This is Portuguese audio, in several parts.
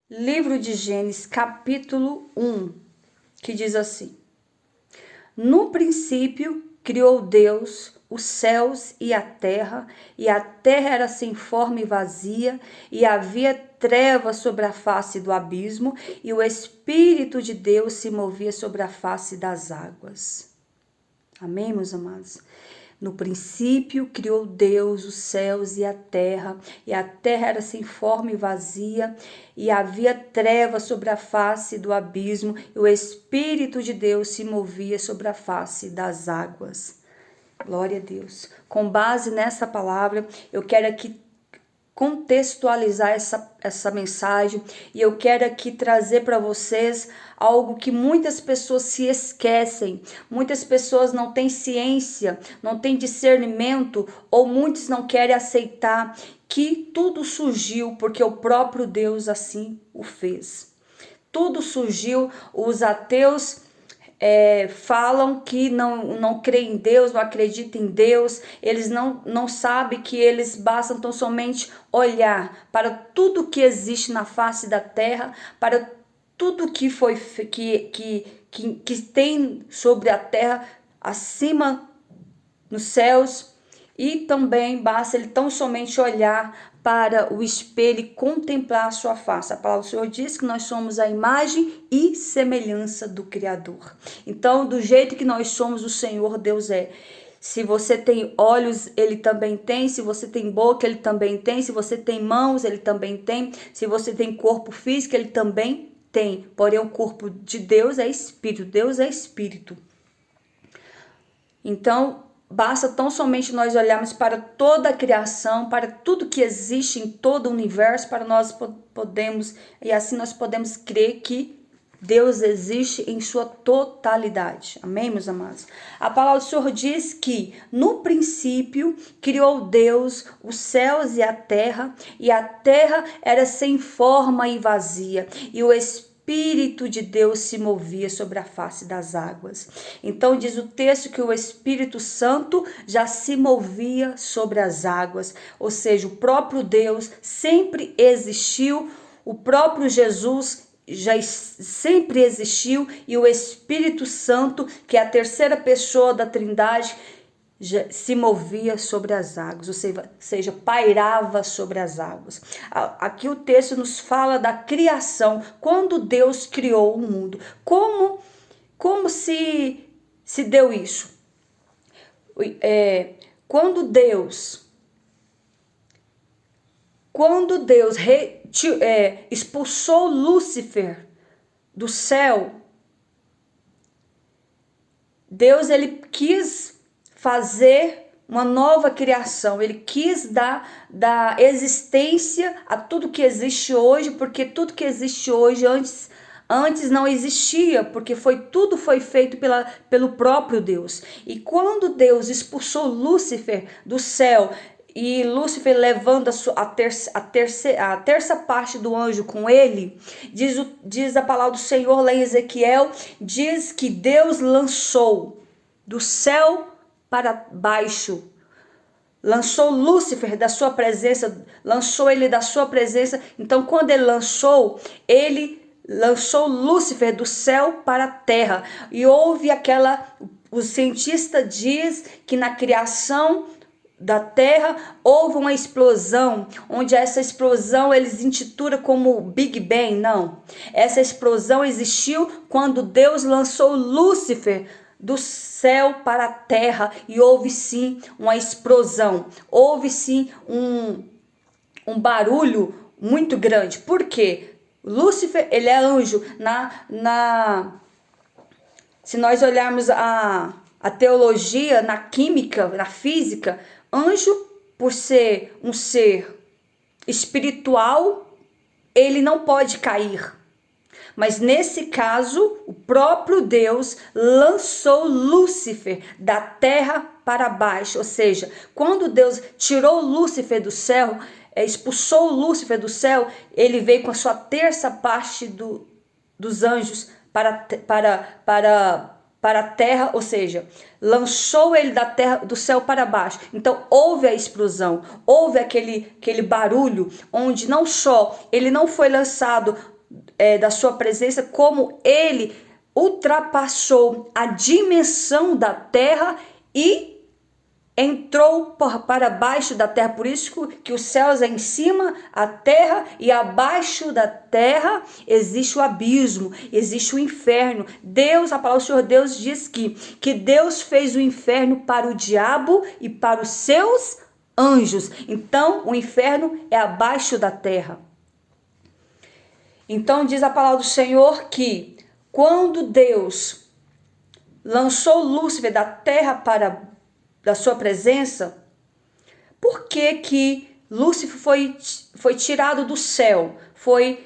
Livro de Gênesis, capítulo 1, que diz assim: No princípio criou Deus os céus e a terra era sem forma e vazia, e havia trevas sobre a face do abismo, e o Espírito de Deus se movia sobre a face das águas. Amém, meus amados? No princípio criou Deus os céus e a terra era sem forma e vazia, e havia trevas sobre a face do abismo, e o Espírito de Deus se movia sobre a face das águas. Glória a Deus. Com base nessa palavra, eu quero aqui contextualizar essa mensagem, e eu quero aqui trazer para vocês algo que muitas pessoas se esquecem, muitas pessoas não têm ciência, não têm discernimento, ou muitos não querem aceitar que tudo surgiu porque o próprio Deus assim o fez. Tudo surgiu, os ateus falam que não creem em Deus, não acreditam em Deus, eles não sabem que eles bastam tão somente olhar para tudo que existe na face da terra, para tudo que foi que tem sobre a terra, acima nos céus, e também basta ele tão somente olhar para o espelho e contemplar a sua face. A palavra do Senhor diz que nós somos a imagem e semelhança do Criador. Então, do jeito que nós somos, o Senhor Deus é. Se você tem olhos, ele também tem. Se você tem boca, ele também tem. Se você tem mãos, ele também tem. Se você tem corpo físico, ele também tem. Porém, o corpo de Deus é espírito. Deus é espírito. Então, basta tão somente nós olharmos para toda a criação, para tudo que existe em todo o universo, para nós podemos, e assim nós podemos crer que Deus existe em sua totalidade. Amém, meus amados? A palavra do Senhor diz que no princípio criou Deus os céus e a terra era sem forma e vazia, e o Espírito de Deus se movia sobre a face das águas. Então diz o texto que o Espírito Santo já se movia sobre as águas, ou seja, o próprio Deus sempre existiu, o próprio Jesus já sempre existiu, e o Espírito Santo, que é a terceira pessoa da Trindade, já se movia sobre as águas, ou seja, pairava sobre as águas. Aqui o texto nos fala da criação, quando Deus criou o mundo. Como se deu isso? Quando Deus expulsou Lúcifer do céu, Deus ele quis fazer uma nova criação, ele quis dar existência a tudo que existe hoje, porque tudo que existe hoje antes não existia, porque tudo foi feito pelo próprio Deus. E quando Deus expulsou Lúcifer do céu, e Lúcifer levando a terça parte do anjo com ele, diz a palavra do Senhor lá em Ezequiel, diz que Deus lançou do céu para baixo, lançou Lúcifer da sua presença, lançou ele da sua presença. Então, quando ele lançou Lúcifer do céu para a terra, e houve o cientista diz que na criação da terra houve uma explosão, onde essa explosão eles intitulam como Big Bang. Não, essa explosão existiu quando Deus lançou Lúcifer do céu para a terra, e houve sim uma explosão, houve sim um barulho muito grande. Por quê? Lúcifer, ele é anjo. Se nós olharmos a teologia, na química, na física, anjo, por ser um ser espiritual, ele não pode cair. Mas nesse caso, o próprio Deus lançou Lúcifer da terra para baixo. Ou seja, quando Deus tirou Lúcifer do céu, expulsou Lúcifer do céu, ele veio com a sua terça parte dos anjos para a terra, ou seja, lançou ele da terra, do céu para baixo. Então houve a explosão, houve aquele barulho, onde não só ele não foi lançado da sua presença, como ele ultrapassou a dimensão da terra e entrou para baixo da terra. Por isso que os céus é em cima, a terra, e abaixo da terra existe o abismo, existe o inferno. Deus, a palavra do Senhor Deus diz que Deus fez o inferno para o diabo e para os seus anjos. Então o inferno é abaixo da terra. Então diz a palavra do Senhor que quando Deus lançou Lúcifer da terra da sua presença, por que Lúcifer foi tirado do céu, foi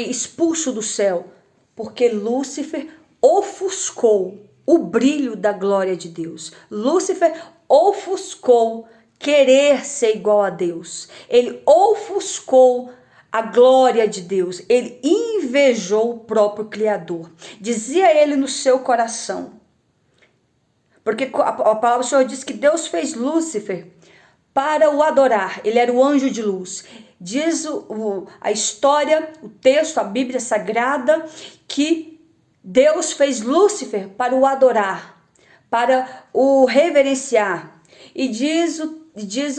expulso do céu? Porque Lúcifer ofuscou o brilho da glória de Deus. Lúcifer ofuscou querer ser igual a Deus. Ele ofuscou a glória de Deus. Ele invejou o próprio Criador. Dizia ele no seu coração, porque a palavra do Senhor diz que Deus fez Lúcifer para o adorar. Ele era o anjo de luz. Diz a história, o texto, a Bíblia Sagrada, que Deus fez Lúcifer para o adorar, para o reverenciar. E diz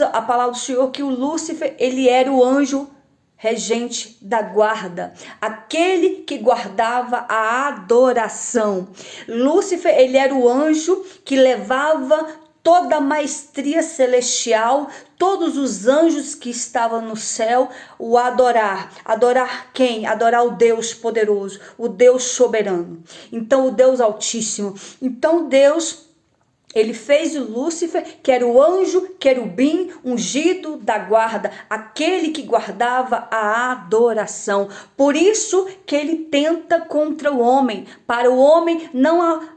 a palavra do Senhor que o Lúcifer, ele era o anjo regente da guarda, aquele que guardava a adoração. Lúcifer, ele era o anjo que levava toda a maestria celestial, todos os anjos que estavam no céu, o adorar. Adorar quem? Adorar o Deus poderoso, o Deus soberano. Então o Deus altíssimo. Então Deus, ele fez o Lúcifer, que era o anjo querubim ungido da guarda, aquele que guardava a adoração. Por isso que ele tenta contra o homem, para o homem não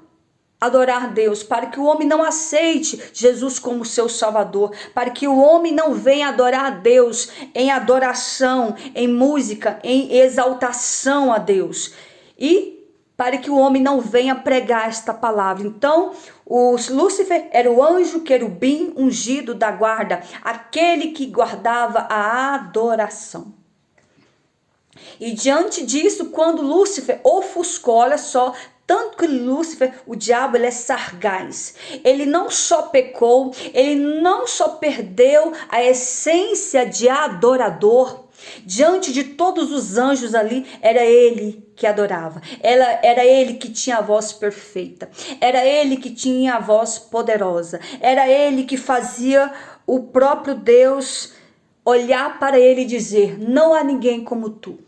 adorar Deus, para que o homem não aceite Jesus como seu Salvador, para que o homem não venha adorar a Deus em adoração, em música, em exaltação a Deus. E para que o homem não venha pregar esta palavra. Então, Lúcifer era o anjo querubim ungido da guarda, aquele que guardava a adoração. E diante disso, quando Lúcifer ofuscou, olha só, tanto que Lúcifer, o diabo, ele é sagaz. Ele não só pecou, ele não só perdeu a essência de adorador. Diante de todos os anjos ali, era ele que adorava. Era ele que tinha a voz perfeita. Era ele que tinha a voz poderosa. Era ele que fazia o próprio Deus olhar para ele e dizer: não há ninguém como tu.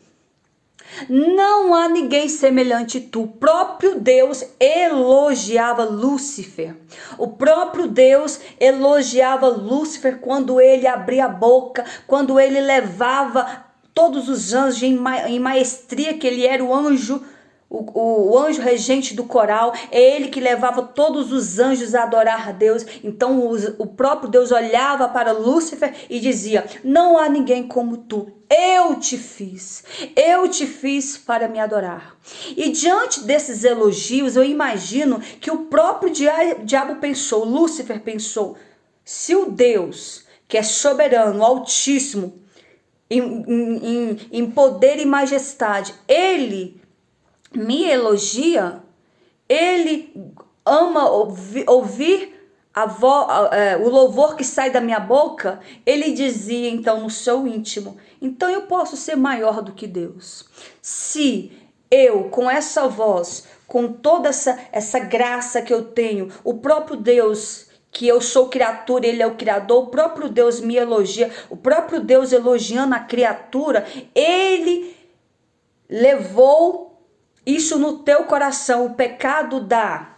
Não há ninguém semelhante a tu. O próprio Deus elogiava Lúcifer. O próprio Deus elogiava Lúcifer quando ele abria a boca, quando ele levava todos os anjos em maestria, que ele era o anjo, o anjo regente do coral. É ele que levava todos os anjos a adorar a Deus. Então o próprio Deus olhava para Lúcifer e dizia: não há ninguém como tu. Eu te fiz para me adorar. E diante desses elogios, eu imagino que o próprio diabo pensou, Lúcifer pensou: se o Deus que é soberano, altíssimo, em poder e majestade, ele me elogia, ele ama ouvir o louvor que sai da minha boca, ele dizia então no seu íntimo: então eu posso ser maior do que Deus. Se eu, com essa voz, com toda essa graça que eu tenho, o próprio Deus, que eu sou criatura, ele é o criador, o próprio Deus me elogia, o próprio Deus elogiando a criatura, ele levou isso no teu coração, o pecado da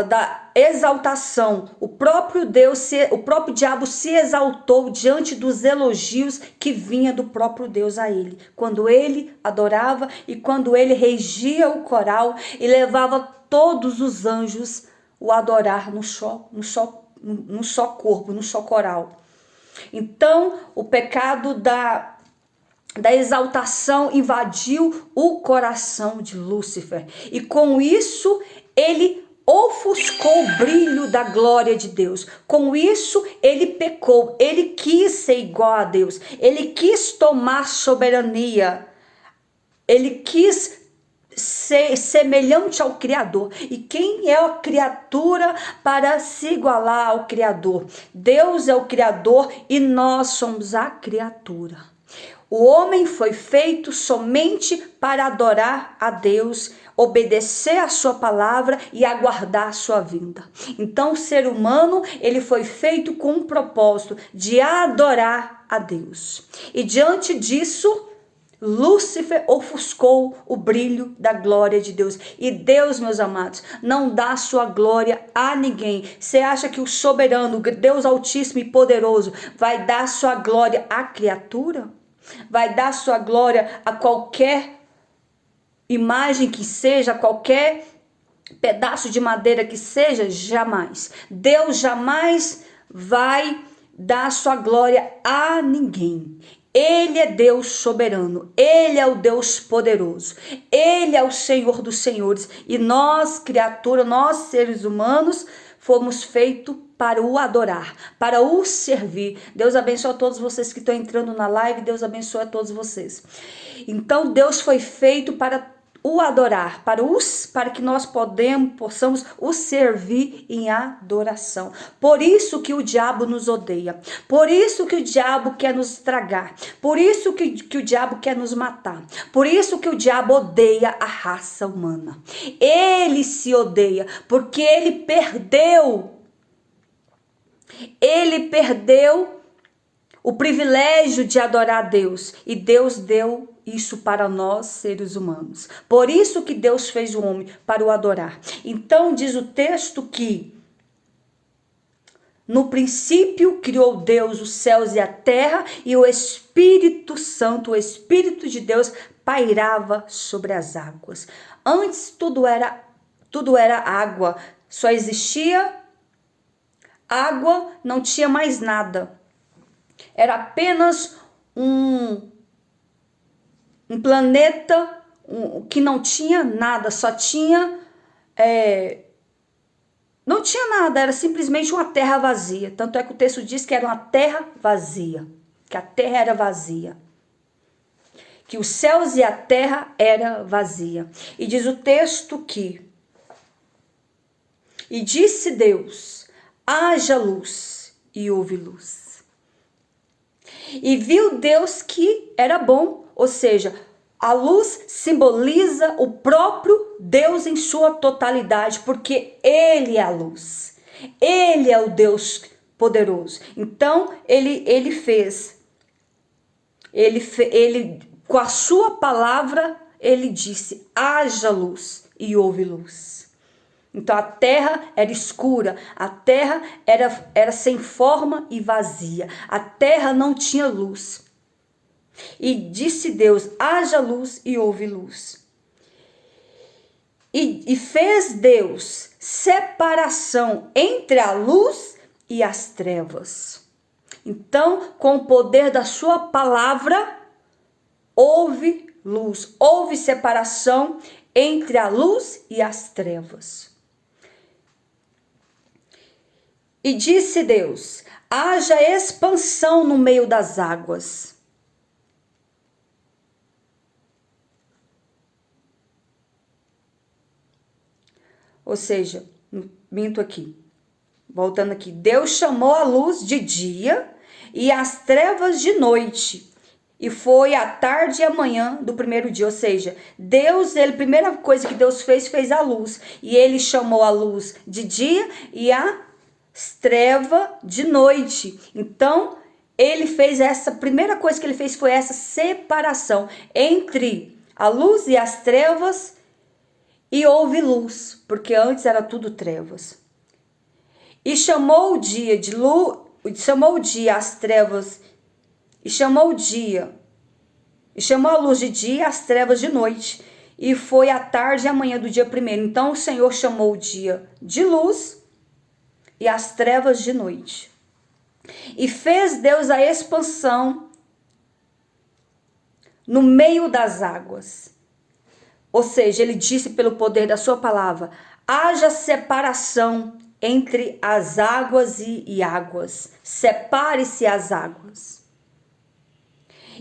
da exaltação. O próprio diabo se exaltou diante dos elogios que vinha do próprio Deus a ele, quando ele adorava e quando ele regia o coral e levava todos os anjos o adorar no só corpo, no só coral. Então o pecado da exaltação invadiu o coração de Lúcifer, e com isso ele ofuscou o brilho da glória de Deus. Com isso, ele pecou, ele quis ser igual a Deus, ele quis tomar soberania, ele quis ser semelhante ao Criador. E quem é a criatura para se igualar ao Criador? Deus é o Criador e nós somos a criatura. O homem foi feito somente para adorar a Deus, obedecer a sua palavra e aguardar a sua vinda. Então o ser humano, ele foi feito com um propósito de adorar a Deus. E diante disso, Lúcifer ofuscou o brilho da glória de Deus. E Deus, meus amados, não dá sua glória a ninguém. Você acha que o soberano, Deus altíssimo e poderoso, vai dar sua glória à criatura? Vai dar sua glória a qualquer imagem que seja, qualquer pedaço de madeira que seja? Jamais. Deus jamais vai dar sua glória a ninguém. Ele é Deus soberano, Ele é o Deus poderoso, Ele é o Senhor dos senhores, e nós, criatura, nós seres humanos, fomos feitos para o adorar, para o servir. Deus abençoe a todos vocês que estão entrando na live, Deus abençoe a todos vocês. Então Deus foi feito para o adorar, para que nós possamos o servir em adoração. Por isso que o diabo nos odeia, por isso que o diabo quer nos estragar, por isso que o diabo quer nos matar, por isso que o diabo odeia a raça humana. Ele se odeia porque ele perdeu o privilégio de adorar a Deus, e Deus deu isso para nós, seres humanos. Por isso que Deus fez o homem, para o adorar. Então diz o texto que no princípio criou Deus os céus e a terra, e o Espírito Santo, o Espírito de Deus, pairava sobre as águas. Antes tudo era água, só existia água, não tinha mais nada. Era apenas um planeta que não tinha nada, só tinha... não tinha nada, era simplesmente uma terra vazia. Tanto é que o texto diz que era uma terra vazia, que a terra era vazia, que os céus e a terra era vazia. E diz o texto que... E disse Deus, haja luz, e houve luz. E viu Deus que era bom, ou seja, a luz simboliza o próprio Deus em sua totalidade, porque Ele é a luz, Ele é o Deus poderoso. Então ele com a sua palavra, ele disse, haja luz, e houve luz. Então a terra era escura, a terra era sem forma e vazia, a terra não tinha luz. E disse Deus, haja luz, e houve luz. E fez Deus separação entre a luz e as trevas. Então, com o poder da sua palavra, houve luz, houve separação entre a luz e as trevas. E disse Deus, haja expansão no meio das águas. Ou seja, minto aqui, voltando aqui, Deus chamou a luz de dia e as trevas de noite. E foi a tarde e a manhã do primeiro dia. Ou seja, Deus, a primeira coisa que Deus fez a luz. E ele chamou a luz de dia e a treva de noite. Então ele fez essa, primeira coisa que ele fez foi essa separação entre a luz e as trevas, e houve luz, porque antes era tudo trevas. E chamou o dia de luz, chamou o dia as trevas, e chamou a luz de dia e as trevas de noite, e foi a tarde e a manhã do dia primeiro. Então o Senhor chamou o dia de luz e as trevas de noite. E fez Deus a expansão no meio das águas. Ou seja, ele disse pelo poder da sua palavra, haja separação entre as águas e águas. Separe-se as águas.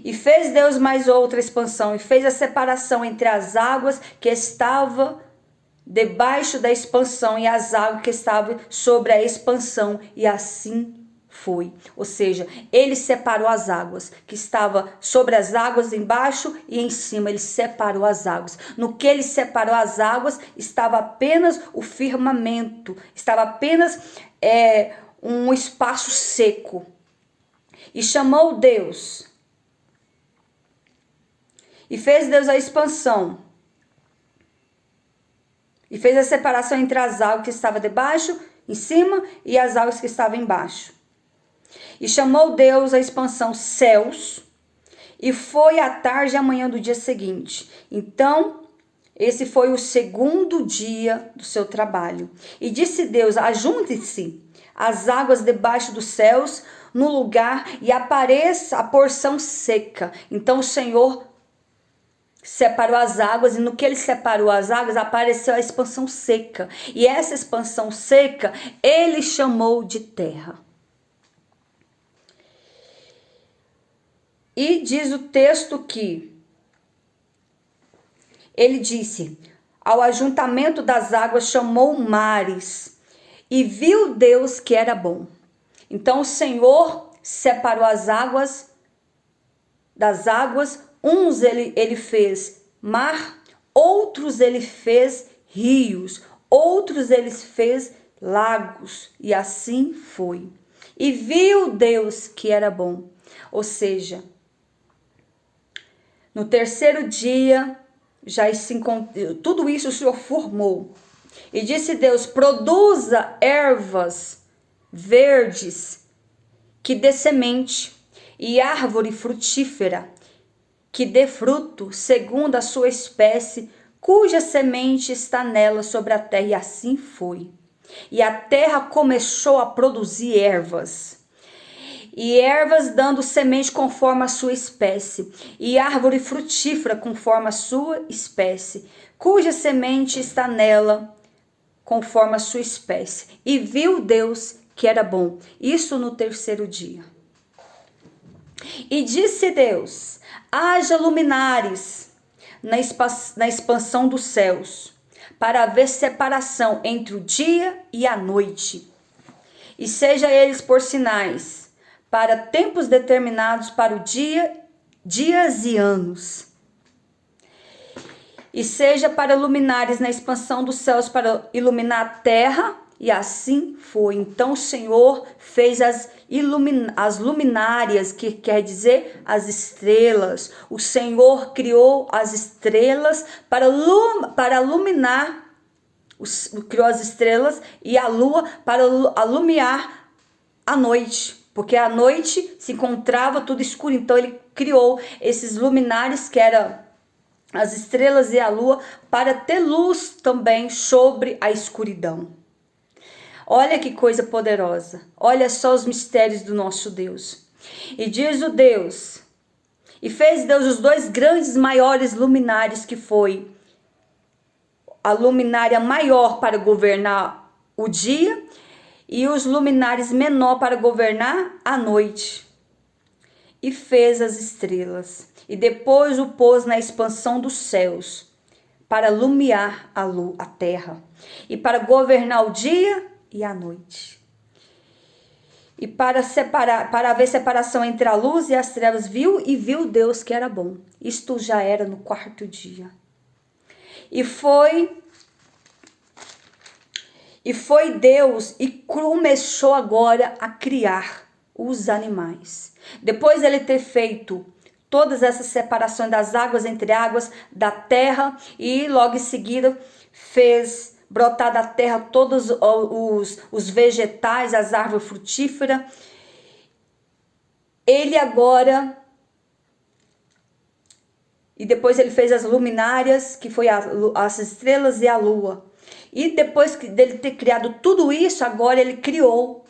E fez Deus mais outra expansão, e fez a separação entre as águas que estavam debaixo da expansão e as águas que estavam sobre a expansão, e assim foi. Ou seja, ele separou as águas que estavam sobre as águas embaixo e em cima, ele separou as águas. No que ele separou as águas, estava apenas o firmamento, estava apenas um espaço seco. E chamou Deus, e fez Deus a expansão, e fez a separação entre as águas que estavam debaixo, em cima, e as águas que estavam embaixo. E chamou Deus a expansão céus, e foi à tarde e à manhã do dia seguinte. Então, esse foi o segundo dia do seu trabalho. E disse Deus, ajunte-se as águas debaixo dos céus no lugar, e apareça a porção seca. Então o Senhor separou as águas, e no que ele separou as águas, apareceu a expansão seca. E essa expansão seca, ele chamou de terra. E diz o texto que ele disse, ao ajuntamento das águas chamou mares, e viu Deus que era bom. Então o Senhor separou as águas das águas. Uns ele fez mar, outros ele fez rios, outros ele fez lagos, e assim foi. E viu Deus que era bom. Ou seja, no terceiro dia, tudo isso o Senhor formou. E disse Deus, produza ervas verdes, que dê semente, e árvore frutífera, que dê fruto segundo a sua espécie, cuja semente está nela sobre a terra. E assim foi. E a terra começou a produzir ervas, e ervas dando semente conforme a sua espécie, e árvore frutífera conforme a sua espécie, cuja semente está nela conforme a sua espécie. E viu Deus que era bom. Isso no terceiro dia. E disse Deus, haja luminares na expansão dos céus, para haver separação entre o dia e a noite, e seja eles por sinais, para tempos determinados para o dia, dias e anos. E seja para luminares na expansão dos céus, para iluminar a terra. E assim foi. Então o Senhor fez as luminárias, que quer dizer as estrelas. O Senhor criou as estrelas para iluminar, criou as estrelas e a lua para alumiar a noite. Porque à noite se encontrava tudo escuro. Então ele criou esses luminares, que eram as estrelas e a lua, para ter luz também sobre a escuridão. Olha que coisa poderosa. Olha só os mistérios do nosso Deus. E diz o Deus, e fez Deus os dois grandes maiores luminares, que foi a luminária maior para governar o dia, e os luminares menor para governar a noite. E fez as estrelas, e depois o pôs na expansão dos céus, para alumiar a terra, e para governar o dia e a noite. E para haver separação entre a luz e as trevas, viu Deus que era bom. Isto já era no quarto dia. E foi Deus e começou agora a criar os animais. Depois ele ter feito todas essas separações das águas entre águas, da terra, e logo em seguida fez brotar da terra todos os vegetais, as árvores frutíferas. Ele agora, e depois ele fez as luminárias, que foi as estrelas e a lua. E depois dele ter criado tudo isso, agora ele criou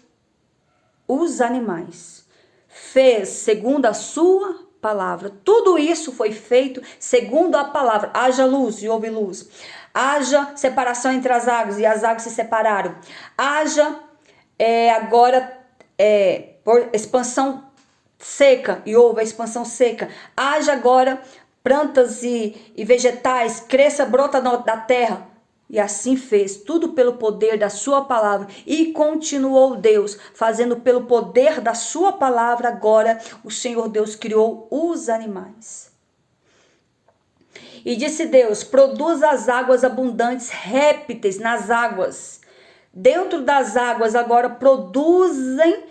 os animais. Fez segundo a sua palavra. Tudo isso foi feito segundo a palavra. Haja luz e houve luz. Haja separação entre as águas, e as águas se separaram. Haja agora por expansão seca, e houve a expansão seca. Haja agora plantas e vegetais, cresça, brota da terra. E assim fez, tudo pelo poder da sua palavra. E continuou Deus, fazendo pelo poder da sua palavra. Agora o Senhor Deus criou os animais. E disse Deus: produz as águas abundantes, répteis nas águas. Dentro das águas agora produzem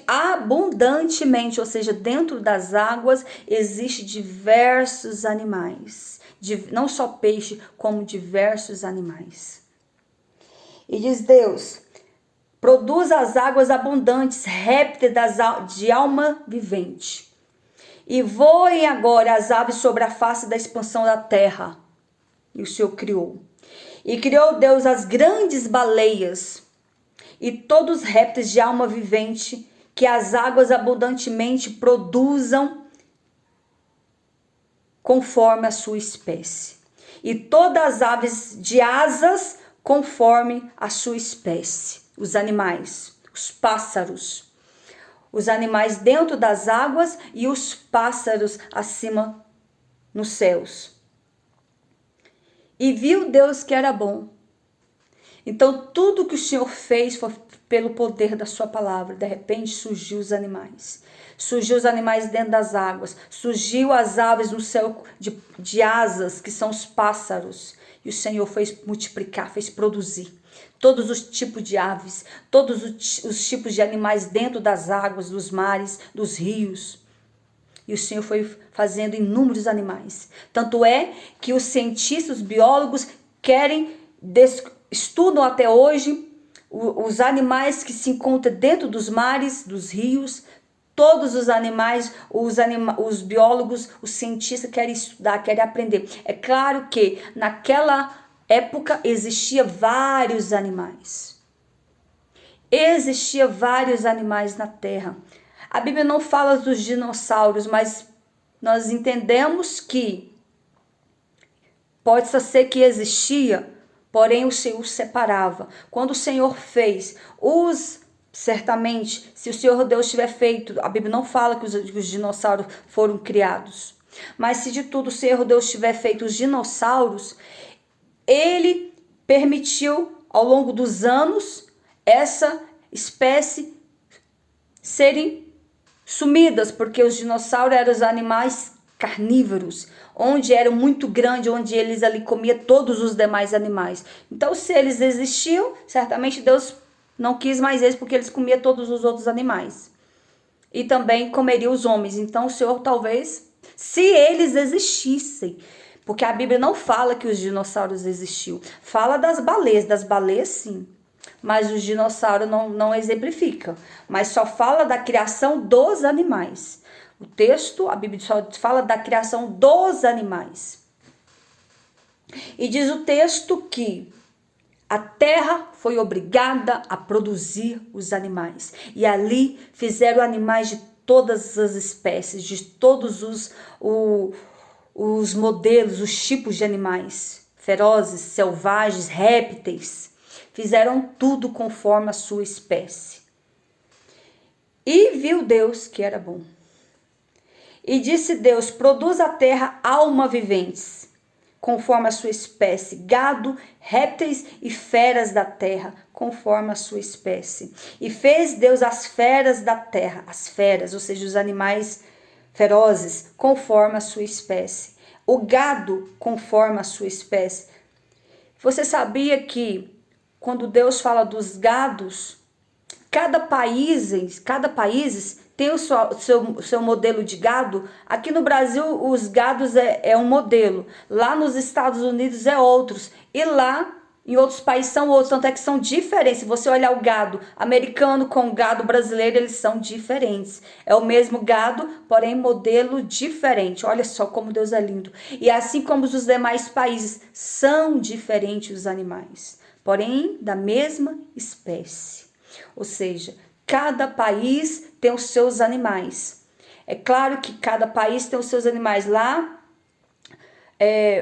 abundantemente, ou seja, dentro das águas existe diversos animais, não só peixe, como diversos animais. E diz Deus: produz as águas abundantes, répteis de alma vivente, e voem agora as aves sobre a face da expansão da terra. E o Senhor criou. E criou Deus as grandes baleias e todos os répteis de alma vivente que as águas abundantemente produzam conforme a sua espécie. E todas as aves de asas conforme a sua espécie. Os animais, os pássaros. Os animais dentro das águas e os pássaros acima nos céus. E viu Deus que era bom. Então tudo que o Senhor fez foi pelo poder da sua palavra. De repente surgiu os animais. Surgiu os animais dentro das águas. Surgiu as aves no céu de asas, que são os pássaros. E o Senhor fez multiplicar, fez produzir. Todos os tipos de aves, todos os tipos de animais dentro das águas, dos mares, dos rios. E o Senhor foi fazendo inúmeros animais. Tanto é que os cientistas, os biólogos estudam até hoje os animais que se encontram dentro dos mares, dos rios. Todos os animais, os biólogos, os cientistas querem estudar, querem aprender. É claro que naquela época existia vários animais. Existia vários animais na Terra. A Bíblia não fala dos dinossauros, mas nós entendemos que pode ser que existia, porém o Senhor separava. Quando o Senhor fez certamente, se o Senhor Deus tiver feito, a Bíblia não fala que os dinossauros foram criados. Mas se de tudo o Senhor Deus tiver feito os dinossauros, Ele permitiu ao longo dos anos essa espécie serem sumidas, porque os dinossauros eram os animais carnívoros, onde eram muito grandes, onde eles ali comiam todos os demais animais. Então, se eles existiam, certamente Deus não quis mais eles, porque eles comiam todos os outros animais. E também comeria os homens. Então, o Senhor talvez, se eles existissem, porque a Bíblia não fala que os dinossauros existiam. Fala das baleias sim. Mas os dinossauros não exemplifica. Mas só fala da criação dos animais. O texto, a Bíblia só fala da criação dos animais. E diz o texto que a terra foi obrigada a produzir os animais. E ali fizeram animais de todas as espécies, de todos os modelos, os tipos de animais. Ferozes, selvagens, répteis. Fizeram tudo conforme a sua espécie. E viu Deus que era bom. E disse Deus: produz a terra alma viventes, conforme a sua espécie, gado, répteis e feras da terra, conforme a sua espécie. E fez Deus as feras da terra, as feras, ou seja, os animais ferozes, conforme a sua espécie. O gado, conforme a sua espécie. Você sabia que quando Deus fala dos gados, cada país tem o seu modelo de gado. Aqui no Brasil, os gados é um modelo. Lá nos Estados Unidos é outros. E lá, em outros países, são outros. Tanto é que são diferentes. Se você olhar o gado americano com o gado brasileiro, eles são diferentes. É o mesmo gado, porém modelo diferente. Olha só como Deus é lindo. E assim como os demais países, são diferentes os animais, porém da mesma espécie. Ou seja, cada país tem os seus animais. É claro que cada país tem os seus animais. Lá,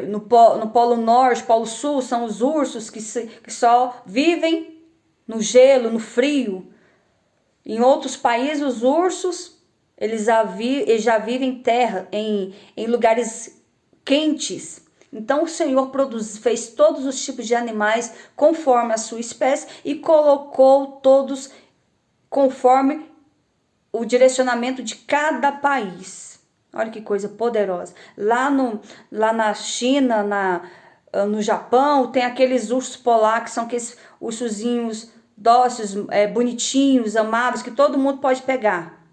no Polo Norte, Polo Sul, são os ursos que só vivem no gelo, no frio. Em outros países, os ursos, eles já vivem em terra, em lugares quentes. Então o Senhor fez todos os tipos de animais conforme a sua espécie e colocou todos conforme o direcionamento de cada país. Olha que coisa poderosa. Lá na China, no Japão, tem aqueles ursos polar, que são aqueles ursozinhos dóceis, bonitinhos, amáveis, que todo mundo pode pegar.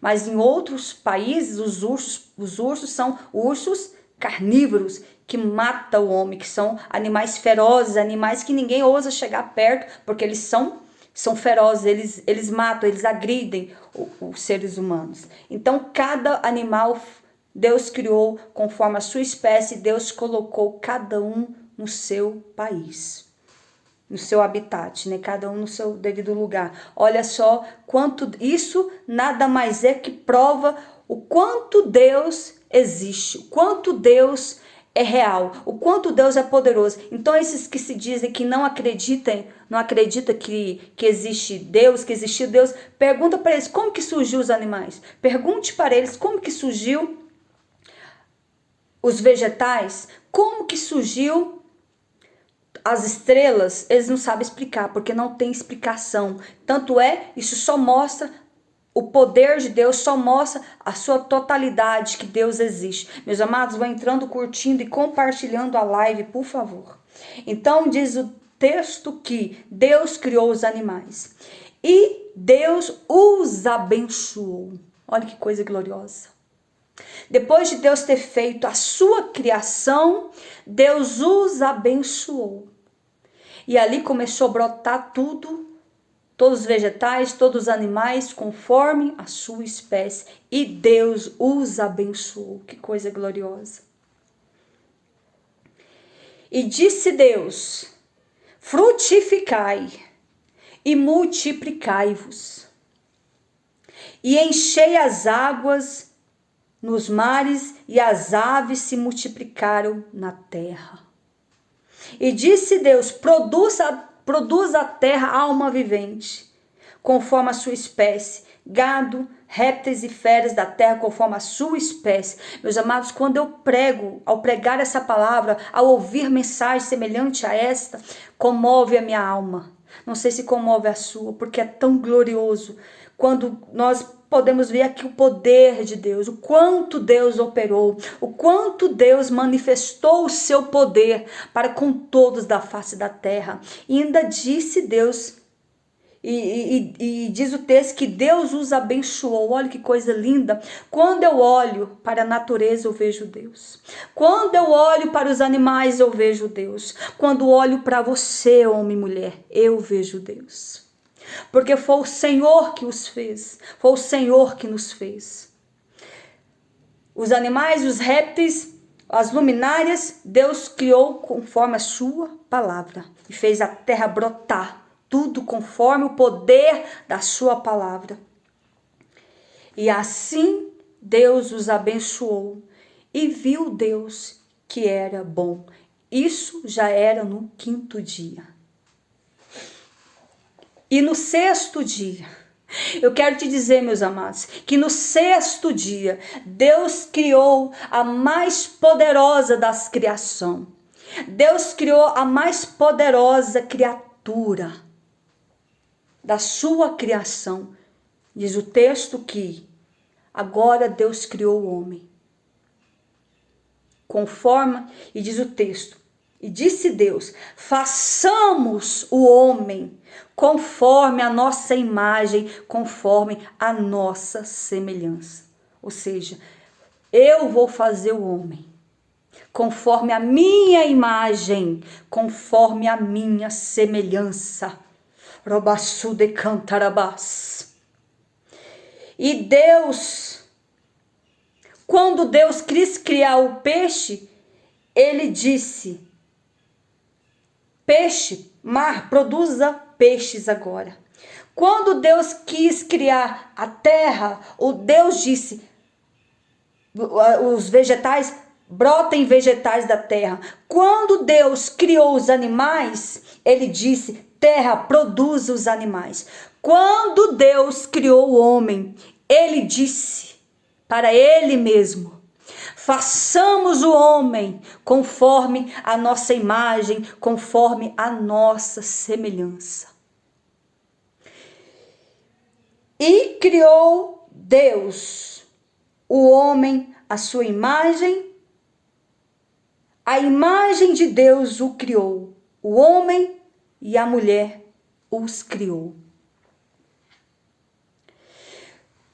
Mas em outros países, os ursos são ursos carnívoros, que matam o homem, que são animais ferozes, animais que ninguém ousa chegar perto, porque eles são ferozes, eles matam, eles agridem os seres humanos. Então, cada animal Deus criou conforme a sua espécie, Deus colocou cada um no seu país, no seu habitat, né? Cada um no seu devido lugar. Olha só quanto isso nada mais é que prova o quanto Deus existe, o quanto Deus é real, o quanto Deus é poderoso. Então esses que se dizem que não acreditam que existe Deus, que existiu Deus, pergunta para eles como que surgiu os animais. Pergunte para eles como que surgiu os vegetais, como que surgiu as estrelas. Eles não sabem explicar, porque não tem explicação. Tanto isso só mostra o poder de Deus, só mostra a sua totalidade, que Deus existe. Meus amados, vão entrando, curtindo e compartilhando a live, por favor. Então diz o texto que Deus criou os animais e Deus os abençoou. Olha que coisa gloriosa. Depois de Deus ter feito a sua criação, Deus os abençoou. E ali começou a brotar tudo, todos os vegetais, todos os animais, conforme a sua espécie. E Deus os abençoou. Que coisa gloriosa. E disse Deus: frutificai e multiplicai-vos, e enchei as águas nos mares, e as aves se multiplicaram na terra. E disse Deus: produz a terra alma vivente, conforme a sua espécie, gado, répteis e feras da terra, conforme a sua espécie. Meus amados, quando eu prego, ao pregar essa palavra, ao ouvir mensagem semelhante a esta, comove a minha alma. Não sei se comove a sua, porque é tão glorioso quando nós podemos ver aqui o poder de Deus, o quanto Deus operou, o quanto Deus manifestou o seu poder para com todos da face da terra. E ainda disse Deus, e diz o texto que Deus os abençoou. Olha que coisa linda. Quando eu olho para a natureza, eu vejo Deus. Quando eu olho para os animais, eu vejo Deus. Quando olho para você, homem e mulher, eu vejo Deus. Porque foi o Senhor que os fez, foi o Senhor que nos fez. Os animais, os répteis, as luminárias, Deus criou conforme a sua palavra e fez a terra brotar, tudo conforme o poder da sua palavra. E assim Deus os abençoou e viu Deus que era bom. Isso já era no 5º dia. E no 6º dia, eu quero te dizer, meus amados, que no 6º dia, Deus criou a mais poderosa das criações. Deus criou a mais poderosa criatura da sua criação. Diz o texto que agora Deus criou o homem. E diz o texto, e disse Deus: façamos o homem conforme a nossa imagem, conforme a nossa semelhança. Ou seja, eu vou fazer o homem conforme a minha imagem, conforme a minha semelhança. Robassu de cantarabás. E Deus, quando Deus quis criar o peixe, ele disse: peixe, mar, produza peixes agora. Quando Deus quis criar a terra, o Deus disse, os vegetais, brotem vegetais da terra. Quando Deus criou os animais, ele disse: terra, produza os animais. Quando Deus criou o homem, ele disse para ele mesmo: façamos o homem conforme a nossa imagem, conforme a nossa semelhança. E criou Deus o homem à sua imagem, a imagem de Deus o criou, o homem e a mulher os criou.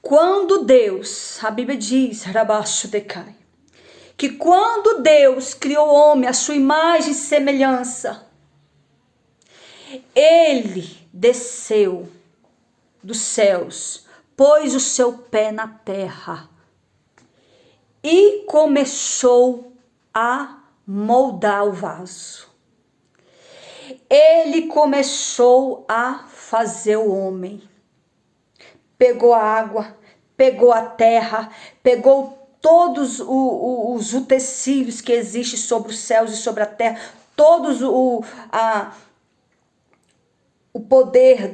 Quando Deus, a Bíblia diz, que quando Deus criou o homem à sua imagem e semelhança, ele desceu dos céus, pôs o seu pé na terra e começou a moldar o vaso. Ele começou a fazer o homem. Pegou a água, pegou a terra, pegou todos os utensílios que existem sobre os céus e sobre a terra, todos o poder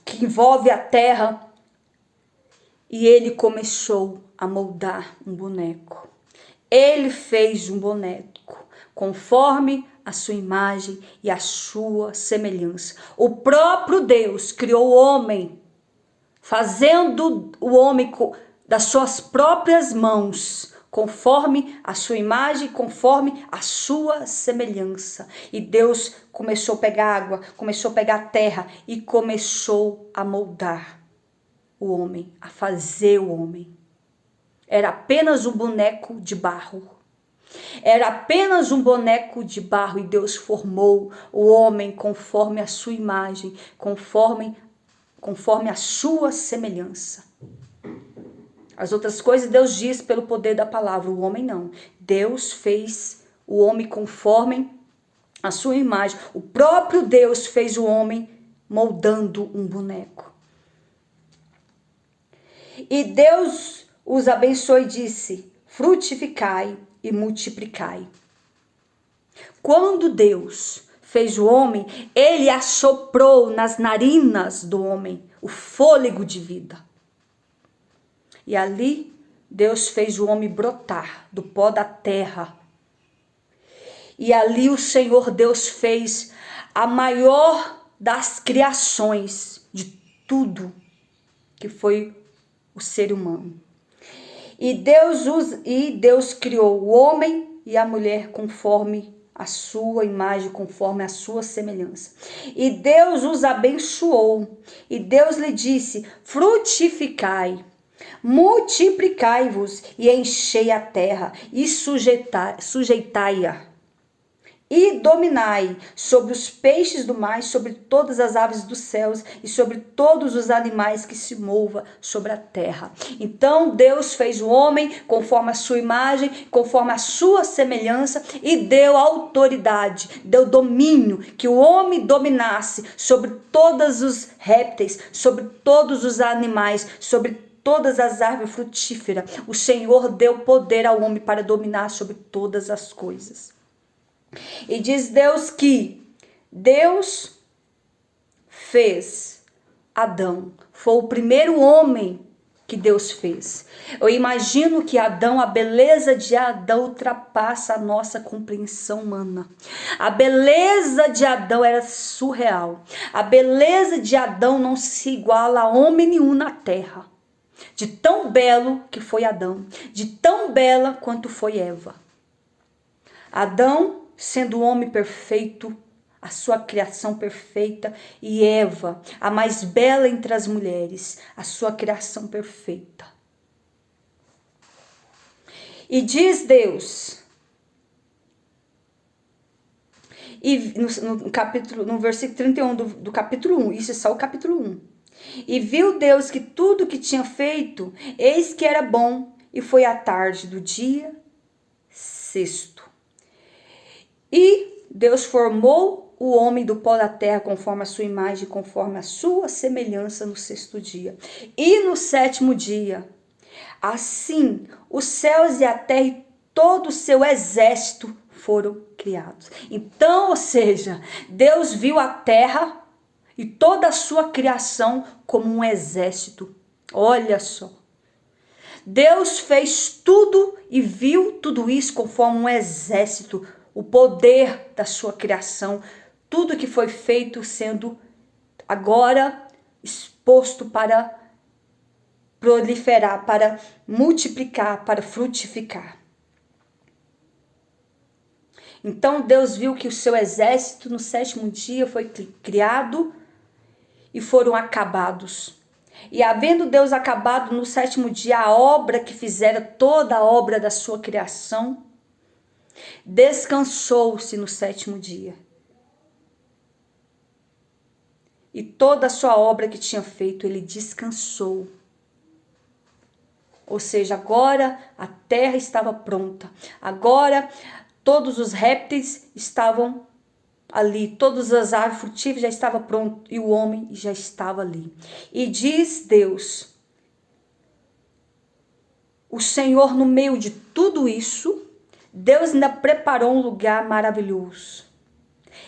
que envolve a terra, e ele começou a moldar um boneco. Ele fez um boneco conforme a sua imagem e a sua semelhança. O próprio Deus criou o homem, fazendo o homem das suas próprias mãos, conforme a sua imagem, conforme a sua semelhança. E Deus começou a pegar água, começou a pegar terra e começou a moldar o homem, a fazer o homem. Era apenas um boneco de barro. Era apenas um boneco de barro e Deus formou o homem conforme a sua imagem, conforme a sua semelhança. As outras coisas Deus diz pelo poder da palavra, o homem não. Deus fez o homem conforme a sua imagem. O próprio Deus fez o homem moldando um boneco. E Deus os abençoou e disse: frutificai e multiplicai. Quando Deus fez o homem, ele assoprou nas narinas do homem o fôlego de vida. E ali Deus fez o homem brotar do pó da terra. E ali o Senhor Deus fez a maior das criações de tudo que foi o ser humano. E Deus criou o homem e a mulher conforme a sua imagem, conforme a sua semelhança. E Deus os abençoou. E Deus lhe disse: frutificai, multiplicai-vos e enchei a terra e sujeitai-a. E dominai sobre os peixes do mar, sobre todas as aves dos céus e sobre todos os animais que se movam sobre a terra. Então Deus fez o homem conforme a sua imagem, conforme a sua semelhança, e deu autoridade, deu domínio, que o homem dominasse sobre todos os répteis, sobre todos os animais, sobre todas as árvores frutíferas. O Senhor deu poder ao homem para dominar sobre todas as coisas. E diz Deus que Deus fez Adão. Foi o primeiro homem que Deus fez. Eu imagino que Adão, a beleza de Adão ultrapassa a nossa compreensão humana. A beleza de Adão era surreal. A beleza de Adão não se iguala a homem nenhum na terra. De tão belo que foi Adão, de tão bela quanto foi Eva. Adão, sendo o homem perfeito, a sua criação perfeita, e Eva, a mais bela entre as mulheres, a sua criação perfeita. E diz Deus, e no versículo 31 do capítulo 1, isso é só o capítulo 1. E viu Deus que tudo que tinha feito, eis que era bom, e foi a tarde do dia sexto. E Deus formou o homem do pó da terra conforme a sua imagem, conforme a sua semelhança no sexto dia. E no sétimo dia, assim, os céus e a terra e todo o seu exército foram criados. Então, ou seja, Deus viu a terra e toda a sua criação como um exército. Olha só. Deus fez tudo e viu tudo isso conforme um exército, o poder da sua criação, tudo que foi feito sendo agora exposto para proliferar, para multiplicar, para frutificar. Então Deus viu que o seu exército no 7º dia foi criado e foram acabados. E havendo Deus acabado no 7º dia a obra que fizera, toda a obra da sua criação, descansou-se no 7º dia. E toda a sua obra que tinha feito, ele descansou. Ou seja, agora a terra estava pronta. Agora todos os répteis estavam ali, todas as árvores frutíferas já estavam prontas e o homem já estava ali. E diz Deus, o Senhor, no meio de tudo isso, Deus ainda preparou um lugar maravilhoso.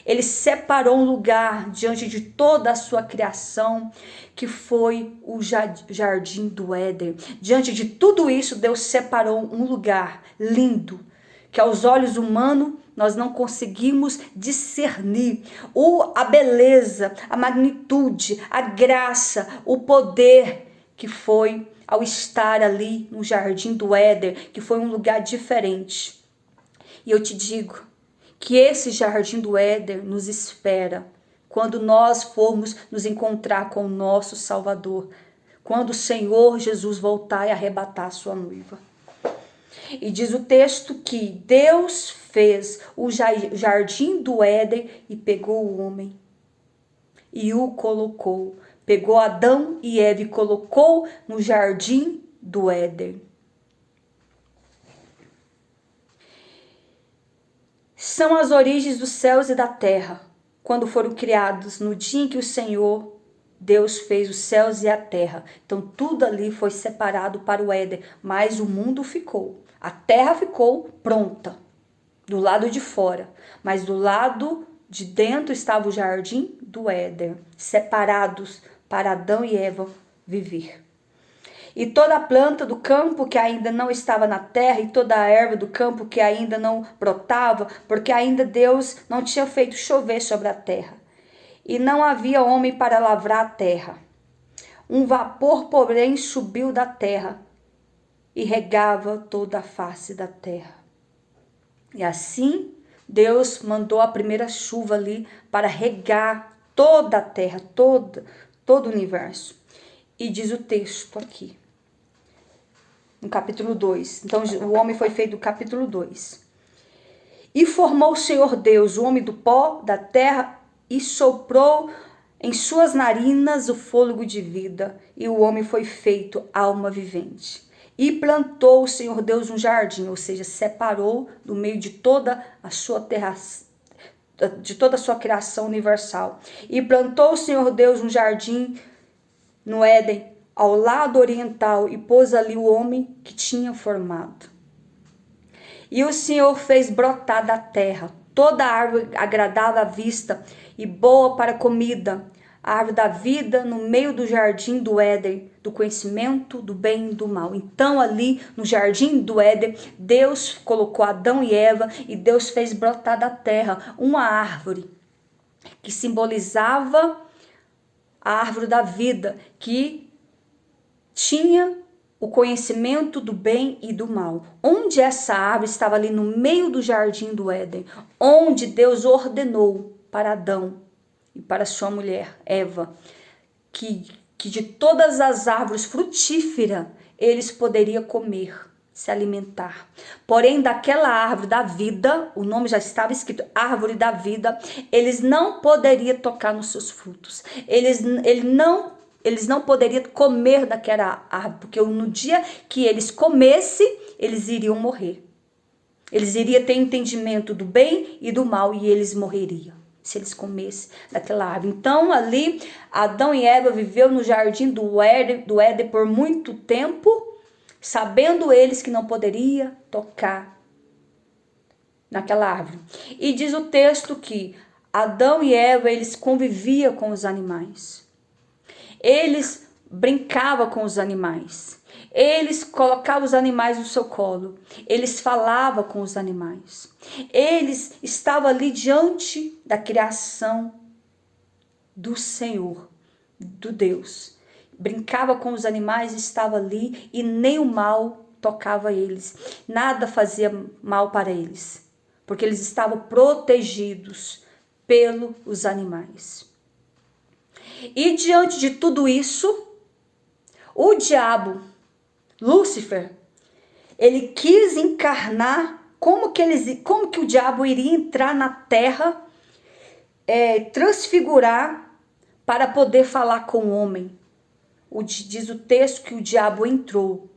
Ele separou um lugar diante de toda a sua criação, que foi o jardim do Éden. Diante de tudo isso, Deus separou um lugar lindo, que aos olhos humanos nós não conseguimos discernir a beleza, a magnitude, a graça, o poder que foi ao estar ali no jardim do Éden, que foi um lugar diferente. E eu te digo que esse jardim do Éden nos espera quando nós formos nos encontrar com o nosso Salvador, quando o Senhor Jesus voltar e arrebatar a sua noiva. E diz o texto que Deus fez o jardim do Éden e pegou o homem e o colocou. Pegou Adão e Eva e colocou no jardim do Éden. São as origens dos céus e da terra, quando foram criados no dia em que o Senhor Deus fez os céus e a terra. Então tudo ali foi separado para o Éden, mas o mundo ficou. A terra ficou pronta, do lado de fora, mas do lado de dentro estava o jardim do Éden, separados para Adão e Eva viver. E toda a planta do campo que ainda não estava na terra, e toda a erva do campo que ainda não brotava, porque ainda Deus não tinha feito chover sobre a terra. E não havia homem para lavrar a terra. Um vapor, porém, subiu da terra e regava toda a face da terra. E assim Deus mandou a primeira chuva ali para regar toda a terra, todo o universo. E diz o texto aqui, no capítulo 2. Então o homem foi feito no capítulo 2. E formou o Senhor Deus, o homem do pó da terra, e soprou em suas narinas o fôlego de vida, e o homem foi feito alma vivente. E plantou o Senhor Deus um jardim, ou seja, separou do meio de toda a sua terra, de toda a sua criação universal. E plantou o Senhor Deus um jardim no Éden, ao lado oriental, e pôs ali o homem que tinha formado. E o Senhor fez brotar da terra toda árvore agradável à vista e boa para comida, a árvore da vida no meio do jardim do Éden, do conhecimento do bem e do mal. Então ali no jardim do Éden, Deus colocou Adão e Eva e Deus fez brotar da terra uma árvore que simbolizava a árvore da vida, que tinha o conhecimento do bem e do mal. Onde essa árvore estava ali no meio do jardim do Éden, onde Deus ordenou para Adão e para sua mulher, Eva, que de todas as árvores frutíferas eles poderiam comer, se alimentar. Porém, daquela árvore da vida, o nome já estava escrito, árvore da vida, eles não poderiam tocar nos seus frutos. Eles não poderiam comer daquela árvore, porque no dia que eles comessem, eles iriam morrer. Eles iriam ter entendimento do bem e do mal e eles morreriam se eles comessem daquela árvore. Então ali Adão e Eva viveu no jardim do Éden por muito tempo, sabendo eles que não poderia tocar naquela árvore. E diz o texto que Adão e Eva, eles conviviam com os animais. Eles brincavam com os animais. Eles colocavam os animais no seu colo. Eles falavam com os animais. Eles estavam ali diante da criação do Senhor, do Deus. Brincava com os animais, estava ali e nem o mal tocava eles. Nada fazia mal para eles, porque eles estavam protegidos pelos animais. E diante de tudo isso, o diabo, Lúcifer, ele quis encarnar como que o diabo iria entrar na terra, transfigurar para poder falar com o homem. Diz o texto que o diabo entrou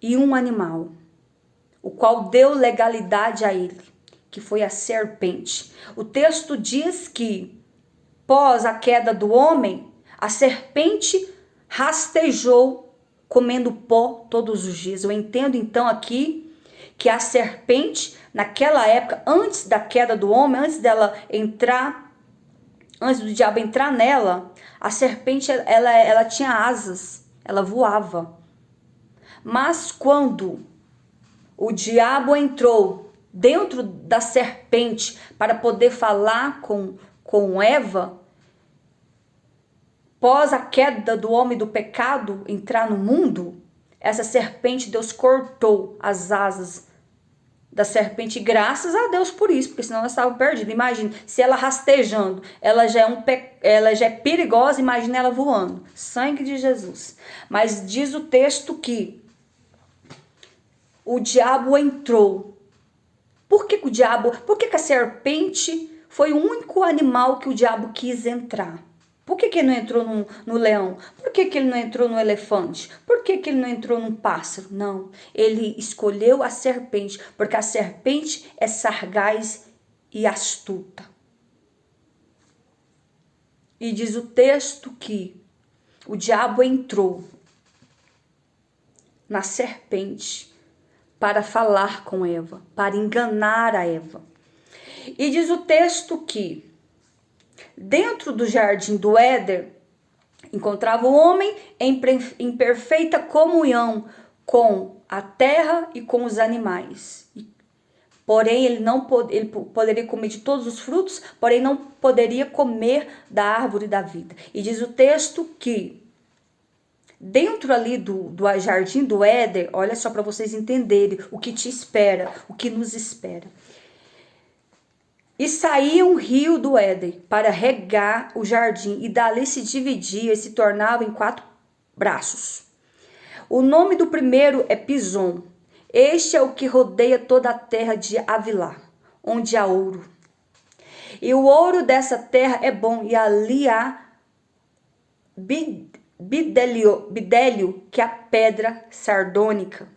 e um animal, o qual deu legalidade a ele, que foi a serpente. O texto diz que, após a queda do homem, a serpente rastejou comendo pó todos os dias. Eu entendo então aqui que a serpente, naquela época, antes da queda do homem, antes do diabo entrar nela, a serpente ela tinha asas, ela voava. Mas quando o diabo entrou dentro da serpente para poder falar com Eva, após a queda do homem do pecado entrar no mundo, essa serpente, Deus cortou as asas da serpente, graças a Deus por isso, porque senão ela estava perdida. Imagina, se ela rastejando, ela já é perigosa, imagina ela voando. Sangue de Jesus. Mas diz o texto que o diabo entrou. Por que a serpente foi o único animal que o diabo quis entrar? Por que ele não entrou no leão? Por que ele não entrou no elefante? Por que ele não entrou num pássaro? Não, ele escolheu a serpente, porque a serpente é sagaz e astuta. E diz o texto que o diabo entrou na serpente para falar com Eva, para enganar a Eva. E diz o texto que dentro do jardim do Éden, encontrava o homem em perfeita comunhão com a terra e com os animais. Porém, ele poderia comer de todos os frutos, porém não poderia comer da árvore da vida. E diz o texto que dentro ali do jardim do Éden, olha só para vocês entenderem o que te espera, o que nos espera. E saía um rio do Éden para regar o jardim, e dali se dividia e se tornava em 4 braços. O nome do primeiro é Pison. Este é o que rodeia toda a terra de Havilá, onde há ouro. E o ouro dessa terra é bom, e ali há bidélio, que é a pedra sardônica.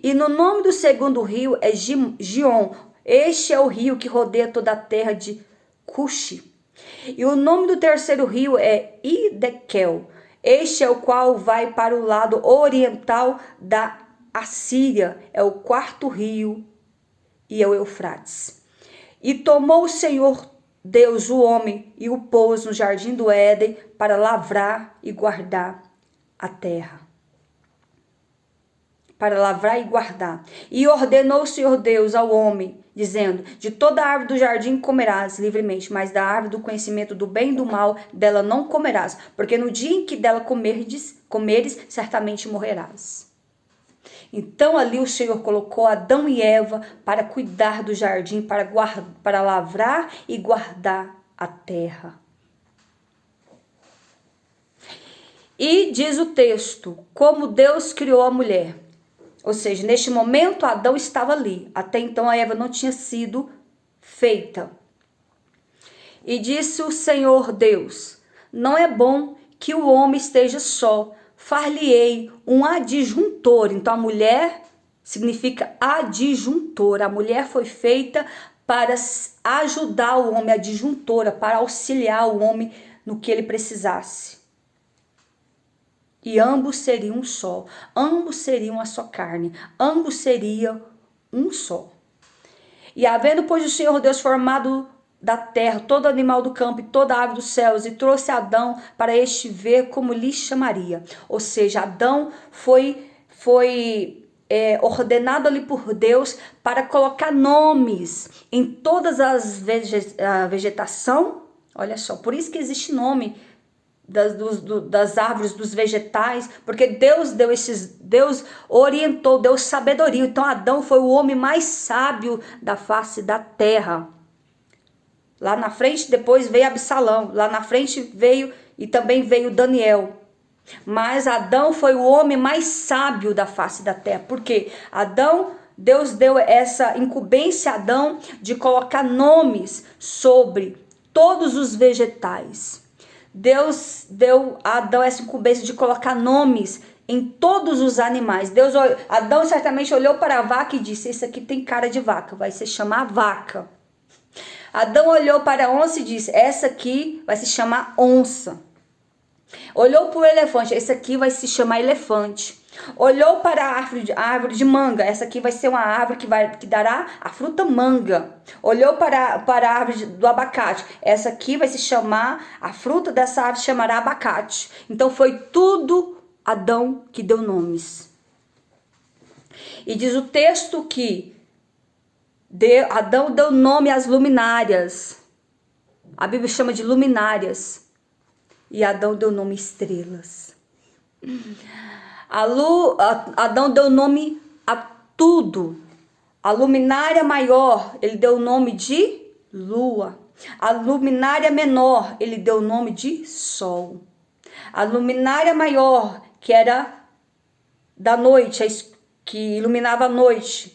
E no nome do segundo rio é Gion. Este é o rio que rodeia toda a terra de Cuxi. E o nome do terceiro rio é Idekel. Este é o qual vai para o lado oriental da Assíria. É o 4º rio e é o Eufrates. E tomou o Senhor Deus o homem e o pôs no jardim do Éden para lavrar e guardar a terra. Para lavrar e guardar. E ordenou o Senhor Deus ao homem, dizendo: de toda a árvore do jardim comerás livremente, mas da árvore do conhecimento do bem e do mal, dela não comerás, porque no dia em que dela comeres, certamente morrerás. Então ali o Senhor colocou Adão e Eva para cuidar do jardim, para lavrar e guardar a terra. E diz o texto, como Deus criou a mulher. Ou seja, neste momento Adão estava ali. Até então a Eva não tinha sido feita. E disse o Senhor Deus: não é bom que o homem esteja só. Far-lhe-ei um adjuntor. Então a mulher significa adjuntor. A mulher foi feita para ajudar o homem, adjuntora, para auxiliar o homem no que ele precisasse. E ambos seriam um só, ambos seriam a só carne, ambos seriam um só. E havendo, pois, o Senhor Deus formado da terra todo animal do campo e toda ave dos céus, e trouxe Adão para este ver como lhe chamaria. Ou seja, Adão foi ordenado ali por Deus para colocar nomes em todas as vegetação. Olha só, por isso que existe nome das árvores, dos vegetais, porque Deus orientou, deu sabedoria. Então Adão foi o homem mais sábio da face da terra. Lá na frente depois veio Absalão, lá na frente veio e também veio Daniel. Mas Adão foi o homem mais sábio da face da terra. Porque Deus deu essa incumbência a Adão de colocar nomes sobre todos os vegetais. Deus deu a Adão essa incumbência de colocar nomes em todos os animais. Adão certamente olhou para a vaca e disse: esse aqui tem cara de vaca, vai se chamar vaca. Adão olhou para a onça e disse: essa aqui vai se chamar onça. Olhou para o elefante: esse aqui vai se chamar elefante. Olhou para a árvore de manga: essa aqui vai ser uma árvore que dará a fruta manga. Olhou para a árvore do abacate: essa aqui vai se chamar, a fruta dessa árvore se chamará abacate. Então foi tudo Adão que deu nomes. E diz o texto que Adão deu nome às luminárias. A Bíblia chama de luminárias. E Adão deu nome estrelas. Adão deu nome a tudo. A luminária maior, ele deu o nome de lua. A luminária menor, ele deu o nome de sol. A luminária maior, que era da noite, que iluminava a noite,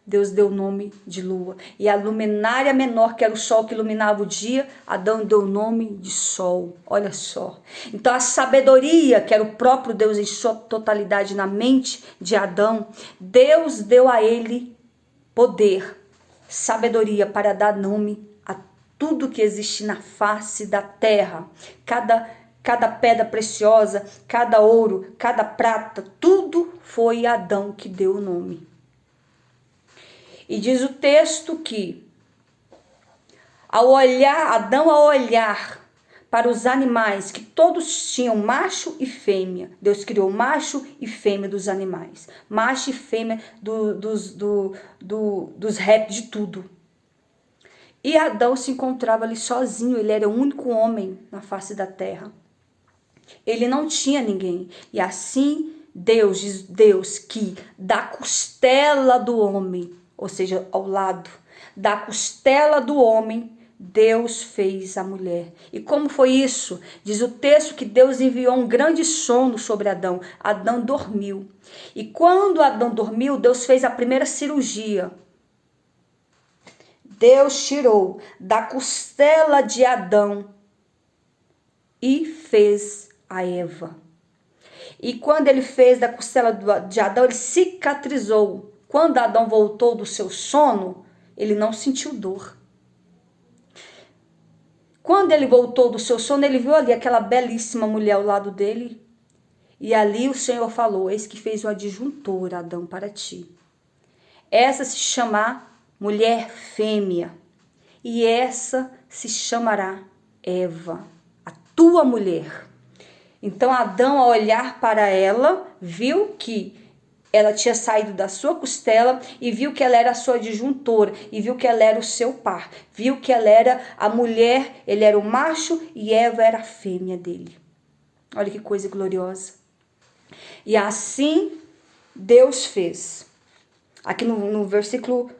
Deus deu o nome de lua. E a luminária menor, que era o sol que iluminava o dia, Adão deu o nome de sol. Olha só. Então a sabedoria, que era o próprio Deus em sua totalidade na mente de Adão, Deus deu a ele poder, sabedoria para dar nome a tudo que existe na face da terra. Cada pedra preciosa, cada ouro, cada prata, tudo foi Adão que deu o nome. E diz o texto que Adão ao olhar para os animais, que todos tinham macho e fêmea. Deus criou macho e fêmea dos animais. Macho e fêmea dos répteis, de tudo. E Adão se encontrava ali sozinho, ele era o único homem na face da terra. Ele não tinha ninguém. E assim diz Deus que da costela do homem, ou seja, ao lado da costela do homem, Deus fez a mulher. E como foi isso? Diz o texto que Deus enviou um grande sono sobre Adão. Adão dormiu. E quando Adão dormiu, Deus fez a primeira cirurgia. Deus tirou da costela de Adão e fez a Eva. E quando ele fez da costela de Adão, ele cicatrizou. Quando Adão voltou do seu sono, ele não sentiu dor. Quando ele voltou do seu sono, ele viu ali aquela belíssima mulher ao lado dele. E ali o Senhor falou: eis que fez uma adjuntora, Adão, para ti. Essa se chamará mulher fêmea. E essa se chamará Eva, a tua mulher. Então Adão, ao olhar para ela, viu que ela tinha saído da sua costela e viu que ela era a sua adjuntora e viu que ela era o seu par. Viu que ela era a mulher, ele era o macho e Eva era a fêmea dele. Olha que coisa gloriosa. E assim Deus fez. Aqui no versículo,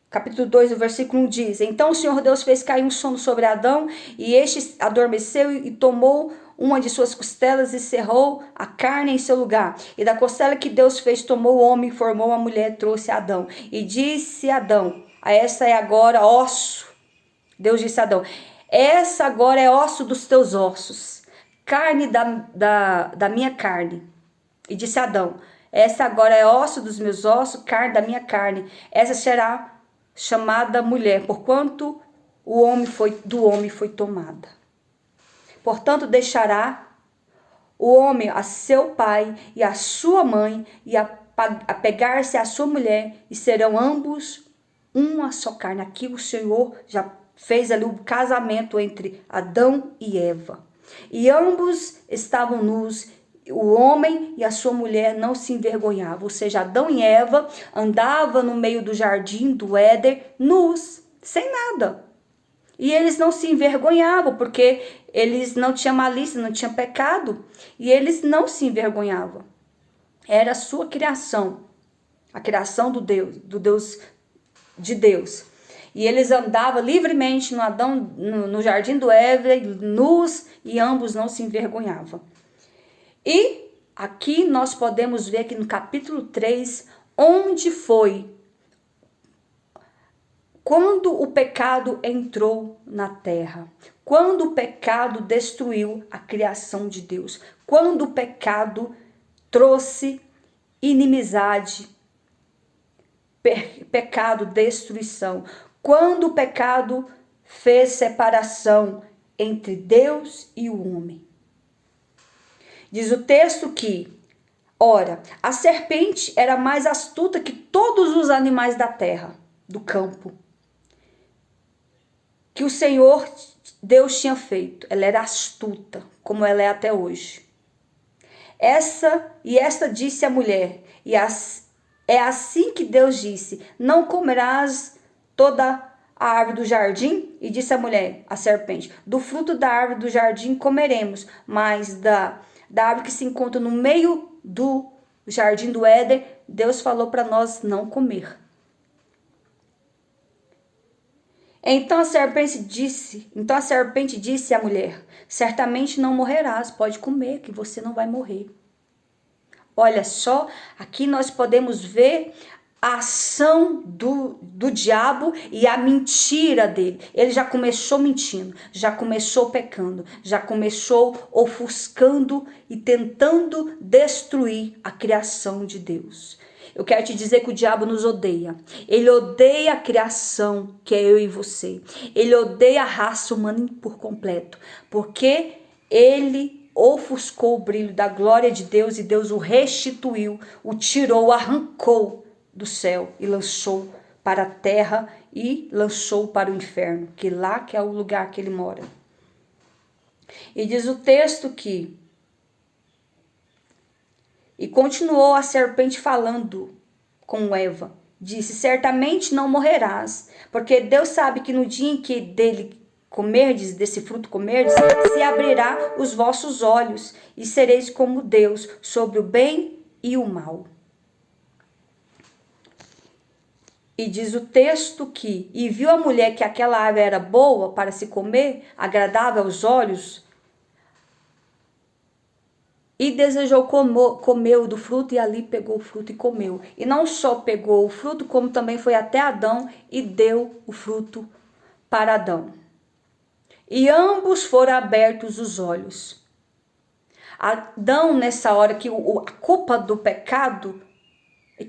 capítulo 2, o versículo 1 diz: então o Senhor Deus fez cair um sono sobre Adão e este adormeceu e tomou uma de suas costelas e cerrou a carne em seu lugar. E da costela que Deus fez, tomou o homem, formou a mulher, trouxe a Adão. E disse Adão: essa é agora osso. Deus disse a Adão: essa agora é osso dos teus ossos, carne da minha carne. E disse Adão: essa agora é osso dos meus ossos, carne da minha carne. Essa será chamada mulher, porquanto do homem foi tomada. Portanto, deixará o homem a seu pai e a sua mãe, e apegar-se à sua mulher, e serão ambos uma só carne. Aqui o Senhor já fez ali o casamento entre Adão e Eva. E ambos estavam nus. O homem e a sua mulher não se envergonhavam. Ou seja, Adão e Eva andavam no meio do jardim do Éden nus, sem nada. E eles não se envergonhavam, porque eles não tinham malícia, não tinham pecado. E eles não se envergonhavam. Era a sua criação, a criação de Deus. E eles andavam livremente no jardim do Éden, nus, e ambos não se envergonhavam. E aqui nós podemos ver que no capítulo 3, onde foi quando o pecado entrou na terra, quando o pecado destruiu a criação de Deus, quando o pecado trouxe inimizade, pecado, destruição, quando o pecado fez separação entre Deus e o homem. Diz o texto que, ora, a serpente era mais astuta que todos os animais da terra, do campo, que o Senhor Deus tinha feito. Ela era astuta, como ela é até hoje. Esta disse à mulher, é assim que Deus disse, não comerás toda a árvore do jardim? E disse a mulher, a serpente, do fruto da árvore do jardim comeremos, mas da árvore que se encontra no meio do jardim do Éden, Deus falou para nós não comer. Então a serpente disse à mulher, certamente não morrerás, pode comer, que você não vai morrer. Olha só, aqui nós podemos ver a ação do diabo e a mentira dele. Ele já começou mentindo, já começou pecando, já começou ofuscando e tentando destruir a criação de Deus. Eu quero te dizer que o diabo nos odeia. Ele odeia a criação, que é eu e você. Ele odeia a raça humana por completo, porque ele ofuscou o brilho da glória de Deus e Deus o restituiu, o tirou, o arrancou do céu e lançou para a terra e lançou para o inferno, que lá que é o lugar que ele mora. E diz o texto que e continuou a serpente falando com Eva. Disse, certamente não morrerás, porque Deus sabe que no dia em que desse fruto comerdes, se abrirá os vossos olhos e sereis como Deus, sobre o bem e o mal. E diz o texto que, e viu a mulher que aquela árvore era boa para se comer, agradável aos olhos, e desejou comeu do fruto, e ali pegou o fruto e comeu. E não só pegou o fruto, como também foi até Adão e deu o fruto para Adão. E ambos foram abertos os olhos. Adão, nessa hora que a culpa do pecado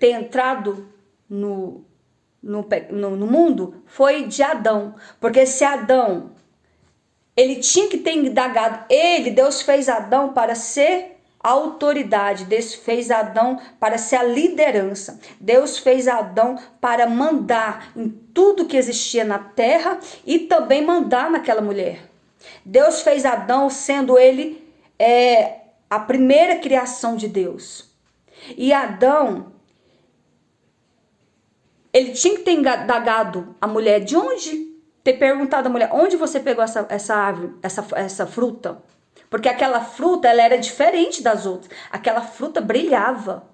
tem entrado no mundo, foi de Adão. Porque se Adão, ele tinha que ter indagado, Deus fez Adão para ser a autoridade, Deus fez Adão para ser a liderança, Deus fez Adão para mandar em tudo que existia na terra e também mandar naquela mulher. Deus fez Adão sendo ele a primeira criação de Deus. E Adão, ele tinha que ter indagado a mulher de onde, ter perguntado à mulher, onde você pegou essa árvore, essa fruta? Porque aquela fruta, ela era diferente das outras. Aquela fruta brilhava.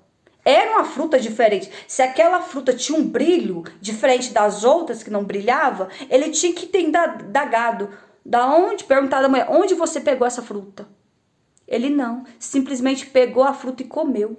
Era uma fruta diferente. Se aquela fruta tinha um brilho diferente das outras que não brilhava, ele tinha que ter indagado. Perguntado à mulher, onde você pegou essa fruta? Ele não. Simplesmente pegou a fruta e comeu.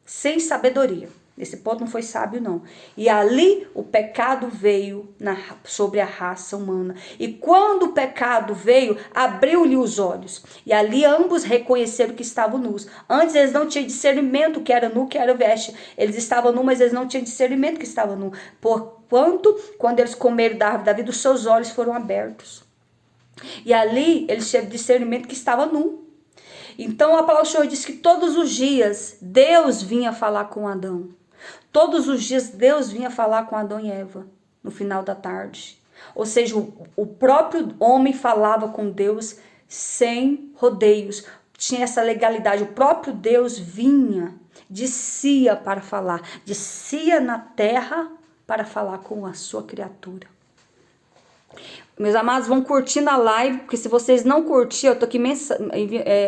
Sem sabedoria. Esse ponto não foi sábio, não. E ali o pecado veio sobre a raça humana. E quando o pecado veio, abriu-lhe os olhos. E ali ambos reconheceram que estavam nus. Antes eles não tinham discernimento que era nu, que era veste. Eles estavam nus, mas eles não tinham discernimento que estavam nu. Porquanto, quando eles comeram da árvore da vida, os seus olhos foram abertos. E ali eles tiveram discernimento que estava nu. Então a palavra do Senhor diz que todos os dias Deus vinha falar com Adão. Todos os dias Deus vinha falar com Adão e Eva. no final da tarde. Ou seja, o próprio homem falava com Deus sem rodeios. Tinha essa legalidade. O próprio Deus vinha, descia para falar. Descia na terra para falar com a sua criatura. Meus amados, vão curtindo a live, porque se vocês não curtirem, eu tô aqui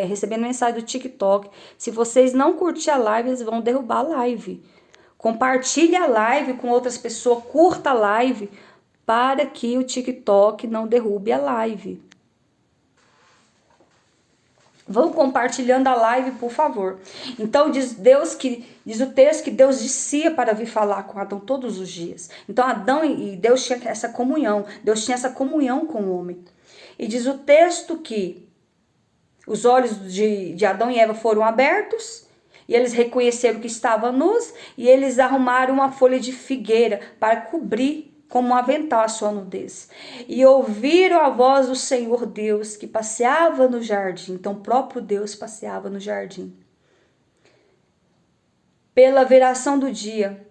recebendo mensagem do TikTok. Se vocês não curtirem a live, eles vão derrubar a live. Compartilhe a live com outras pessoas, curta a live, para que o TikTok não derrube a live. Vão compartilhando a live, por favor. Então diz o texto que Deus descia para vir falar com Adão todos os dias. Então Adão e Deus tinham essa comunhão. Deus tinha essa comunhão com o homem. E diz o texto que os olhos de Adão e Eva foram abertos, e eles reconheceram que estavam nus, e eles arrumaram uma folha de figueira para cobrir como um avental a sua nudez. E ouviram a voz do Senhor Deus que passeava no jardim. Então o próprio Deus passeava no jardim. Pela viração do dia.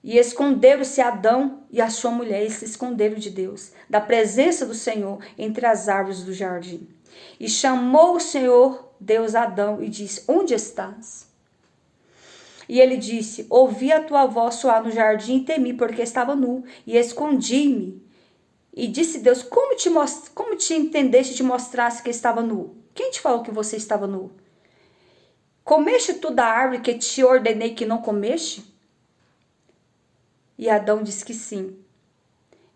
E esconderam-se Adão e a sua mulher. Eles se esconderam de Deus, da presença do Senhor, entre as árvores do jardim. E chamou o Senhor Deus Adão e disse: onde estás? E ele disse: ouvi a tua voz soar no jardim e temi, porque estava nu, e escondi-me. E disse Deus: como te entendeste e te mostrasse que estava nu? Quem te falou que você estava nu? Comeste tu da árvore que te ordenei que não comeste? E Adão disse que sim.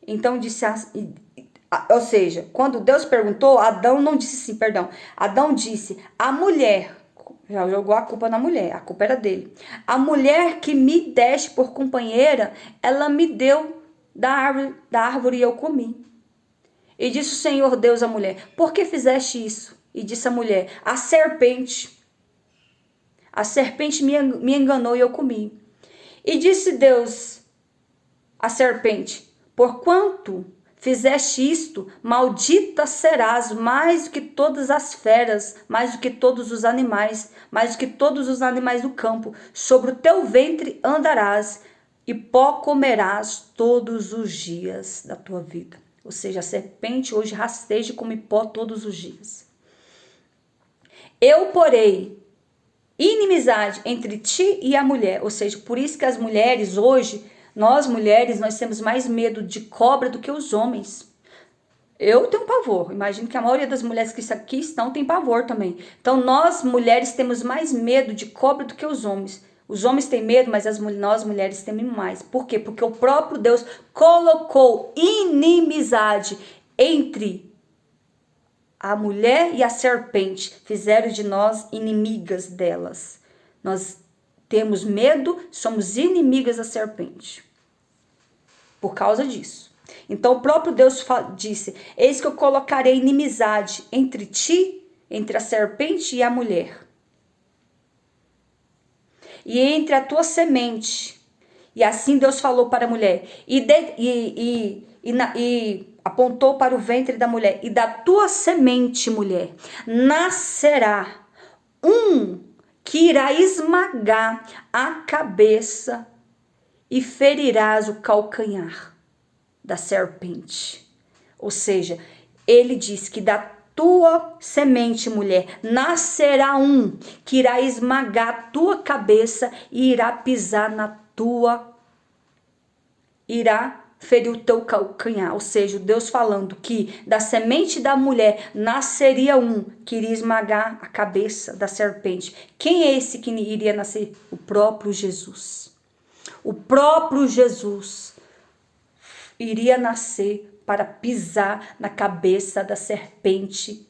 Então disse, ou seja, quando Deus perguntou, Adão não disse sim, perdão. Adão disse: a mulher, já jogou a culpa na mulher, a culpa era dele. A mulher que me deste por companheira, ela me deu da árvore e eu comi. E disse o Senhor Deus à mulher: por que fizeste isso? E disse a mulher: a serpente me enganou e eu comi. E disse Deus à serpente: porquanto fizeste isto, maldita serás mais do que todas as feras, mais do que todos os animais, mais do que todos os animais do campo. Sobre o teu ventre andarás, e pó comerás todos os dias da tua vida. Ou seja, a serpente hoje rasteja e come pó todos os dias. Eu porei inimizade entre ti e a mulher. Ou seja, por isso que as mulheres hoje, nós mulheres, nós temos mais medo de cobra do que os homens. Eu tenho pavor. Imagino que a maioria das mulheres que aqui estão tem pavor também. Então nós mulheres temos mais medo de cobra do que os homens. Os homens têm medo, mas nós mulheres temos mais. Por quê? Porque o próprio Deus colocou inimizade entre a mulher e a serpente. Fizeram de nós inimigas delas. Nós temos medo, somos inimigas da serpente. Por causa disso. Então o próprio Deus disse: eis que eu colocarei inimizade entre ti, entre a serpente e a mulher. E entre a tua semente. E assim Deus falou para a mulher. E apontou para o ventre da mulher. E da tua semente, mulher, nascerá um que irá esmagar a cabeça e ferirás o calcanhar da serpente. Ou seja, ele diz que da tua semente, mulher, nascerá um que irá esmagar a tua cabeça e irá pisar irá ferir o teu calcanhar. Ou seja, Deus falando que da semente da mulher nasceria um que iria esmagar a cabeça da serpente. Quem é esse que iria nascer? O próprio Jesus. O próprio Jesus iria nascer para pisar na cabeça da serpente.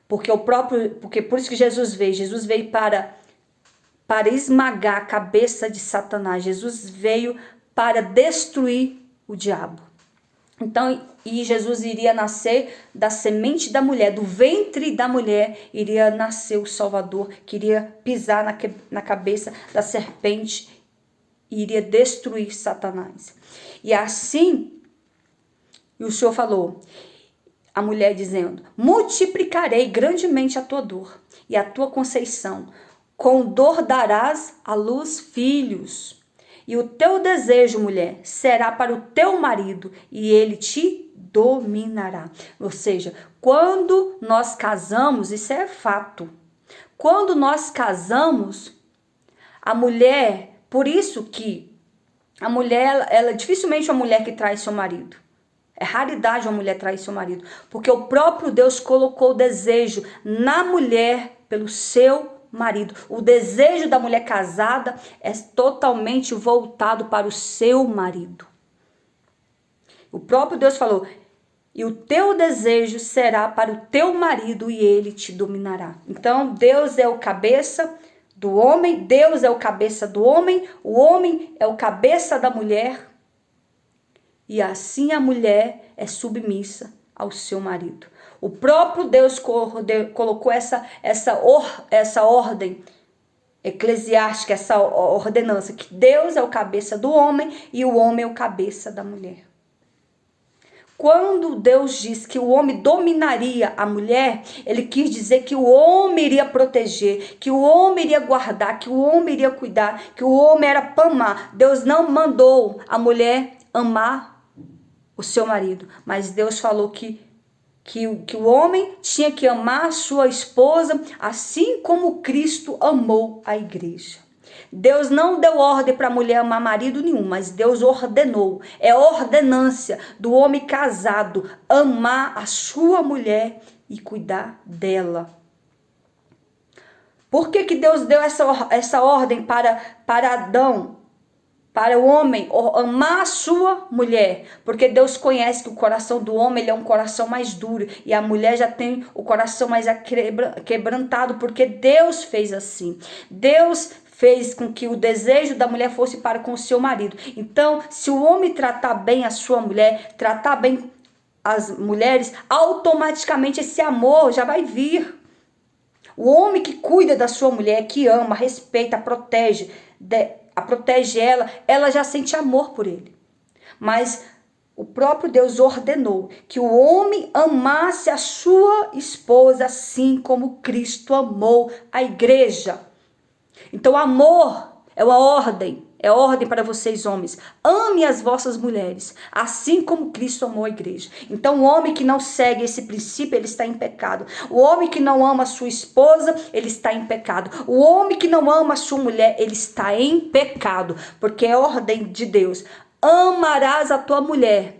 Porque por isso que Jesus veio para esmagar a cabeça de Satanás. Jesus veio para destruir o diabo. Então, e Jesus iria nascer da semente da mulher, do ventre da mulher, iria nascer o Salvador, que iria pisar na cabeça da serpente e iria destruir Satanás. E assim, e o Senhor falou, a mulher dizendo: multiplicarei grandemente a tua dor e a tua conceição. Com dor darás à luz filhos, E o teu desejo, mulher, será para o teu marido, e ele te dominará. Ou seja, quando nós casamos, isso é fato. Quando nós casamos, a mulher, por isso que a mulher, ela dificilmente é uma mulher que trai seu marido. É raridade uma mulher trair seu marido, porque o próprio Deus colocou o desejo na mulher pelo seu marido. O desejo da mulher casada é totalmente voltado para o seu marido. O próprio Deus falou: e o teu desejo será para o teu marido e ele te dominará. Então Deus é o cabeça do homem, Deus é o cabeça do homem, o homem é o cabeça da mulher. E assim a mulher é submissa ao seu marido. O próprio Deus colocou essa ordem eclesiástica, essa ordenança, que Deus é o cabeça do homem e o homem é o cabeça da mulher. Quando Deus diz que o homem dominaria a mulher, ele quis dizer que o homem iria proteger, que o homem iria guardar, que o homem iria cuidar, que o homem era para amar. Deus não mandou a mulher amar o seu marido, mas Deus falou que o homem tinha que amar a sua esposa, assim como Cristo amou a igreja. Deus não deu ordem para a mulher amar marido nenhum, mas Deus ordenou. É ordenância do homem casado amar a sua mulher e cuidar dela. Por que Deus deu essa ordem para Adão? Para o homem amar a sua mulher, porque Deus conhece que o coração do homem ele é um coração mais duro e a mulher já tem o coração mais quebrantado, porque Deus fez assim. Deus fez com que o desejo da mulher fosse para com o seu marido. Então, se o homem tratar bem a sua mulher, tratar bem as mulheres, automaticamente esse amor já vai vir. O homem que cuida da sua mulher, que ama, respeita, protege ela já sente amor por ele. Mas o próprio Deus ordenou que o homem amasse a sua esposa assim como Cristo amou a igreja. Então amor é uma ordem. É ordem para vocês, homens. Ame as vossas mulheres, assim como Cristo amou a igreja. Então, o homem que não segue esse princípio, ele está em pecado. O homem que não ama a sua esposa, ele está em pecado. O homem que não ama a sua mulher, ele está em pecado. Porque é ordem de Deus. Amarás a tua mulher.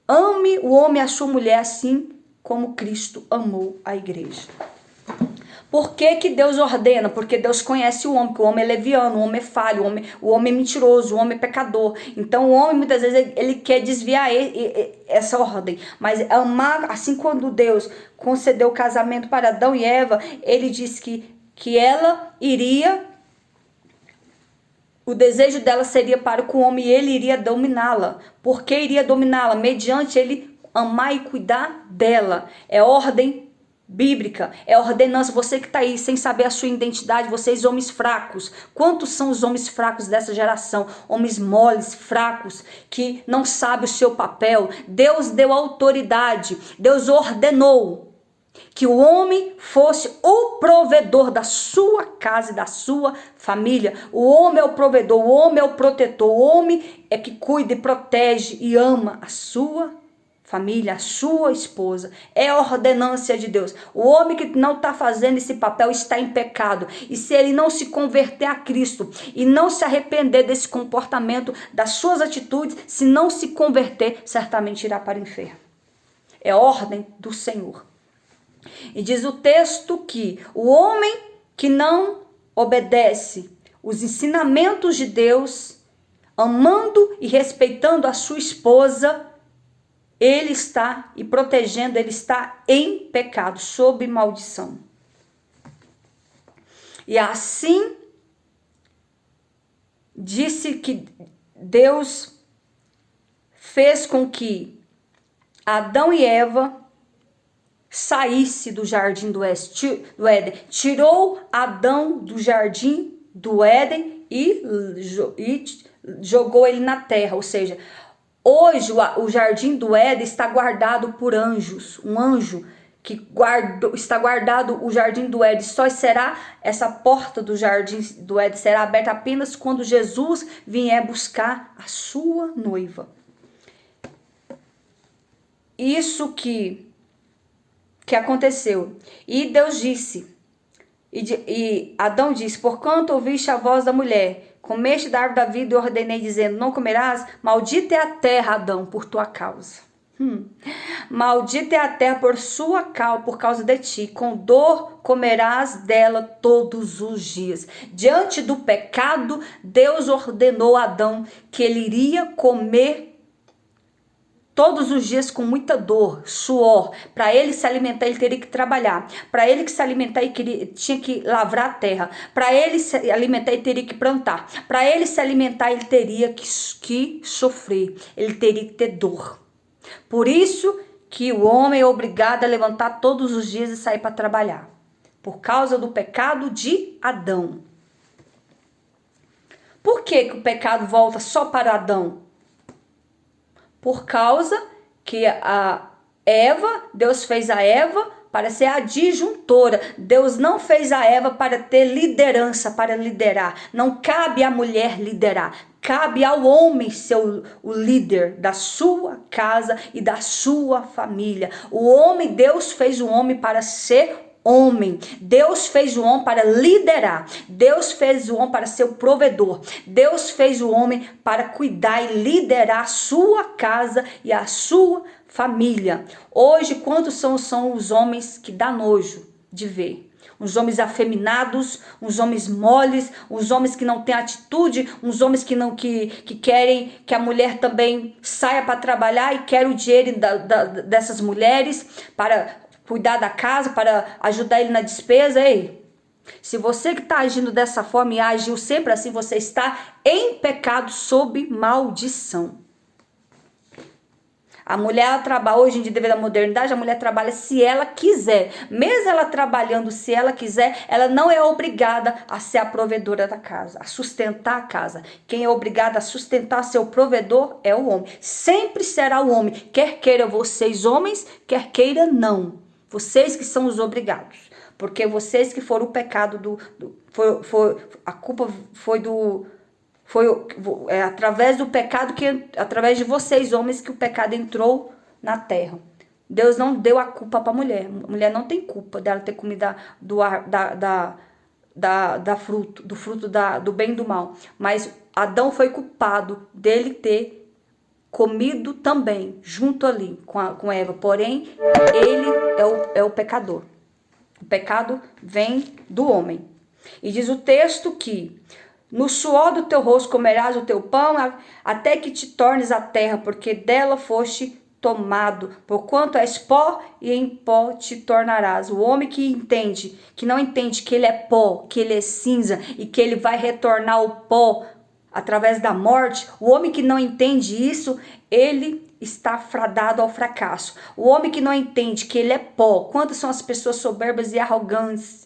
Ame o homem a sua mulher, assim como Cristo amou a igreja. Por que Deus ordena? Porque Deus conhece o homem, que o homem é leviano, o homem é falho, o homem é mentiroso, o homem é pecador. Então o homem muitas vezes ele quer desviar essa ordem. Mas amar, assim quando Deus concedeu o casamento para Adão e Eva, ele disse que ela iria, o desejo dela seria para com o homem e ele iria dominá-la. Por que iria dominá-la? Mediante ele amar e cuidar dela. É ordem bíblica, é ordenança. Você que está aí sem saber a sua identidade, vocês homens fracos, quantos são os homens fracos dessa geração? Homens moles, fracos, que não sabem o seu papel. Deus deu autoridade, Deus ordenou que o homem fosse o provedor da sua casa e da sua família. O homem é o provedor, o homem é o protetor, o homem é que cuida e protege e ama a sua família, a sua esposa. É a ordenância de Deus. O homem que não está fazendo esse papel está em pecado. E se ele não se converter a Cristo e não se arrepender desse comportamento, das suas atitudes, se não se converter, certamente irá para o inferno. É ordem do Senhor. E diz o texto que o homem que não obedece os ensinamentos de Deus, amando e respeitando a sua esposa, ele está, e protegendo, ele está em pecado, sob maldição. E assim, disse que Deus fez com que Adão e Eva saísse do jardim do Éden. Tirou Adão do jardim do Éden e jogou ele na terra, ou seja, hoje o jardim do Éden está guardado por anjos. Um anjo que está guardado o jardim do Éden, só será essa porta do jardim do Éden será aberta apenas quando Jesus vier buscar a sua noiva. Isso que aconteceu. E Deus disse, e Adão disse, porquanto ouviste a voz da mulher, comeste da árvore da vida e ordenei dizendo, não comerás, maldita é a terra, Adão, por tua causa. Maldita é a terra por causa de ti, com dor comerás dela todos os dias. Diante do pecado, Deus ordenou a Adão que ele iria comer todos os dias com muita dor, suor. Para ele se alimentar, ele teria que trabalhar. Para ele que se alimentar, ele tinha que lavrar a terra. Para ele se alimentar, ele teria que plantar. Para ele se alimentar, ele teria que sofrer. Ele teria que ter dor. Por isso que o homem é obrigado a levantar todos os dias e sair para trabalhar. Por causa do pecado de Adão. Por que o pecado volta só para Adão? Por causa que a Eva, Deus fez a Eva para ser a disjuntora. Deus não fez a Eva para ter liderança, para liderar. Não cabe à mulher liderar. Cabe ao homem ser o líder da sua casa e da sua família. O homem, Deus fez o homem para ser homem. Deus fez o homem para liderar. Deus fez o homem para ser o provedor. Deus fez o homem para cuidar e liderar a sua casa e a sua família. Hoje, quantos são os homens que dá nojo de ver? Uns homens afeminados, uns homens moles, uns homens que não têm atitude, uns homens que querem que a mulher também saia para trabalhar e quer o dinheiro dessas mulheres para cuidar da casa, para ajudar ele na despesa. Ei, se você que está agindo dessa forma e agiu sempre assim, você está em pecado sob maldição. A mulher, ela trabalha, hoje em dia, devido à modernidade, a mulher trabalha se ela quiser. Mesmo ela trabalhando se ela quiser, ela não é obrigada a ser a provedora da casa, a sustentar a casa. Quem é obrigado a sustentar seu provedor é o homem. Sempre será o homem. Quer queira vocês, homens, quer queira não. Vocês que são os obrigados. Porque vocês que foram o pecado a culpa foi através do pecado, através de vocês, homens, que o pecado entrou na terra. Deus não deu a culpa para a mulher. A mulher não tem culpa dela ter comido do fruto do bem e do mal. Mas Adão foi culpado dele ter comido também, junto ali com Eva. Porém, ele é o pecador. O pecado vem do homem. E diz o texto que no suor do teu rosto comerás o teu pão, até que te tornes a terra, porque dela foste tomado. Porquanto és pó, e em pó te tornarás. O homem que não entende que ele é pó, que ele é cinza, e que ele vai retornar ao pó através da morte, o homem que não entende isso, ele está fadado ao fracasso. O homem que não entende que ele é pó, quantas são as pessoas soberbas e arrogantes,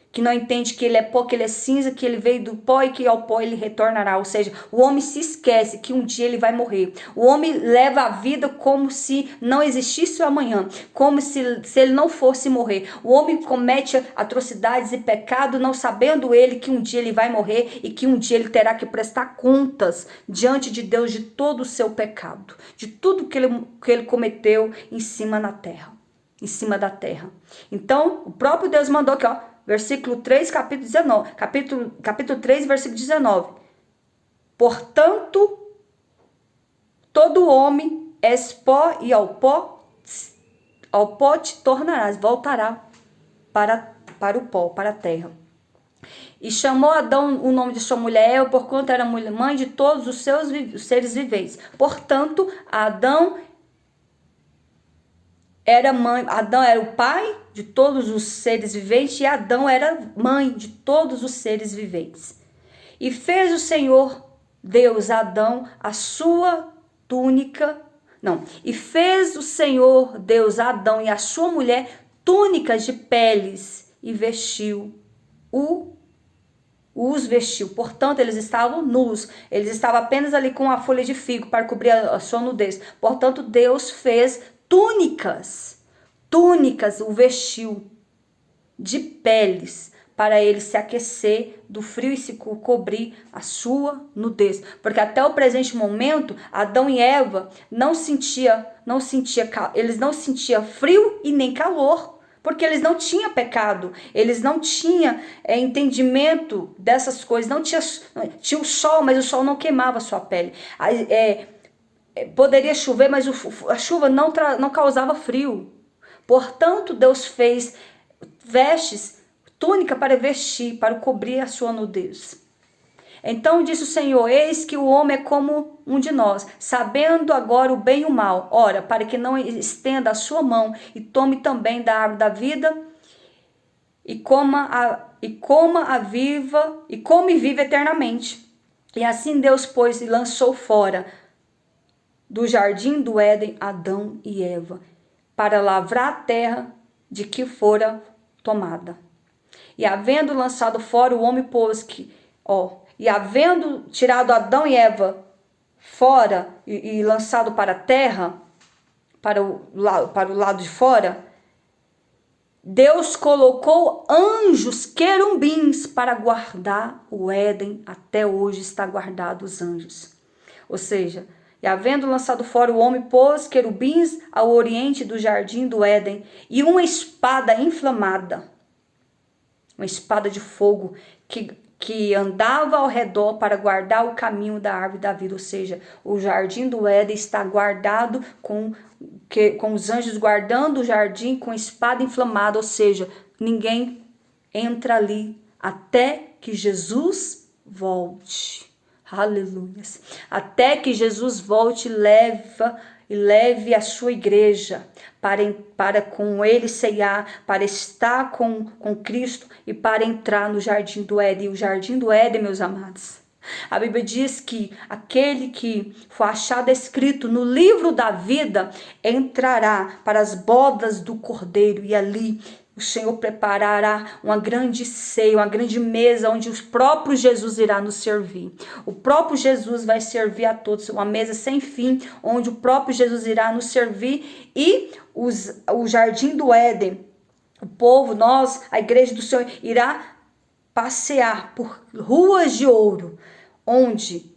que não entende que ele é pó, que ele é cinza, que ele veio do pó e que ao pó ele retornará. Ou seja, o homem se esquece que um dia ele vai morrer. O homem leva a vida como se não existisse o amanhã, como se ele não fosse morrer. O homem comete atrocidades e pecado, não sabendo ele que um dia ele vai morrer e que um dia ele terá que prestar contas diante de Deus de todo o seu pecado, de tudo que ele cometeu em cima da terra. Então, o próprio Deus mandou aqui, ó, versículo 3, capítulo 19. Capítulo 3, versículo 19. Portanto, todo homem és pó, e ao pó te tornarás. Voltará para o pó, para a terra. E chamou Adão o nome de sua mulher Eva, porquanto era mãe de todos os seus seres viventes. Portanto, Adão era o pai de todos os seres viventes, e Adão era mãe de todos os seres viventes. E fez o Senhor Deus a Adão a sua túnica, e fez o Senhor Deus a Adão e a sua mulher túnicas de peles, e os vestiu. Portanto, eles estavam nus, eles estavam apenas ali com a folha de figo para cobrir a sua nudez. Portanto, Deus fez túnicas túnicas o vestiu de peles, para ele se aquecer do frio e se cobrir a sua nudez. Porque até o presente momento, Adão e Eva eles não sentiam frio e nem calor, porque eles não tinham pecado, eles não tinham entendimento dessas coisas, tinha o sol, mas o sol não queimava a sua pele. Poderia chover, mas a chuva não causava frio. Portanto, Deus fez vestes, túnica para vestir, para cobrir a sua nudez. Então disse o Senhor: eis que o homem é como um de nós, sabendo agora o bem e o mal. Ora, para que não estenda a sua mão e tome também da árvore da vida e come e vive eternamente. E assim Deus pôs e lançou fora do jardim do Éden Adão e Eva, para lavrar a terra de que fora tomada. E havendo lançado fora o homem e havendo tirado Adão e Eva fora e lançado para a terra, para o lado de fora, Deus colocou anjos querubins para guardar o Éden. Até hoje está guardado os anjos. Ou seja, e havendo lançado fora o homem, pôs querubins ao oriente do jardim do Éden e uma espada inflamada, uma espada de fogo que andava ao redor para guardar o caminho da árvore da vida. Ou seja, o jardim do Éden está guardado com os anjos guardando o jardim com espada inflamada. Ou seja, ninguém entra ali até que Jesus volte. Aleluia. Até que Jesus volte e leve a sua igreja para com ele ceiar, para estar com Cristo e para entrar no jardim do Éden. E o jardim do Éden, meus amados, a Bíblia diz que aquele que for achado escrito no livro da vida entrará para as bodas do Cordeiro, e ali o Senhor preparará uma grande ceia, uma grande mesa, onde o próprio Jesus irá nos servir. O próprio Jesus vai servir a todos, uma mesa sem fim, onde o próprio Jesus irá nos servir. E o jardim do Éden, o povo, nós, a igreja do Senhor, irá passear por ruas de ouro, onde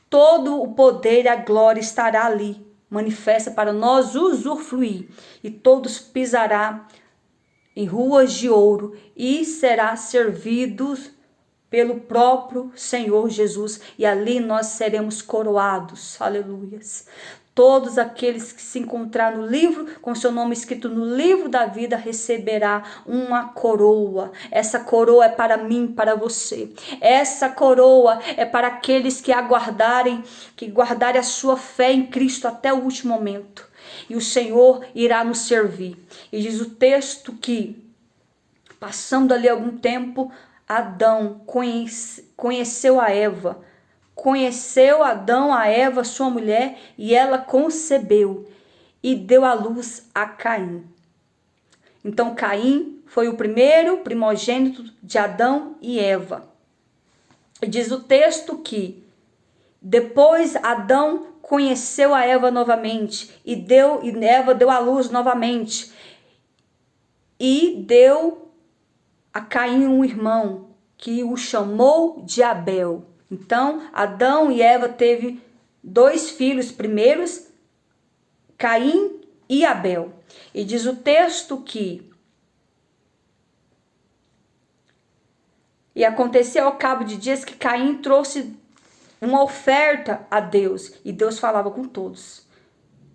todo o poder e a glória estará ali, manifesta para nós usufruir. E todos pisará em ruas de ouro e será servidos pelo próprio Senhor Jesus. E ali nós seremos coroados. Aleluias. Todos aqueles que se encontrar no livro, com seu nome escrito no livro da vida, receberá uma coroa. Essa coroa é para mim, para você. Essa coroa é para aqueles que guardarem a sua fé em Cristo até o último momento. E o Senhor irá nos servir. E diz o texto que, passando ali algum tempo, Adão conheceu a Eva. Conheceu Adão a Eva, sua mulher, e ela concebeu e deu à luz a Caim. Então Caim foi o primeiro primogênito de Adão e Eva. E diz o texto que depois Adão conheceu a Eva novamente e Eva deu à luz novamente e deu a Caim um irmão que o chamou de Abel. Então Adão e Eva teve 2 filhos primeiros, Caim e Abel. E diz o texto que e aconteceu ao cabo de dias que Caim trouxe uma oferta a Deus, e Deus falava com todos.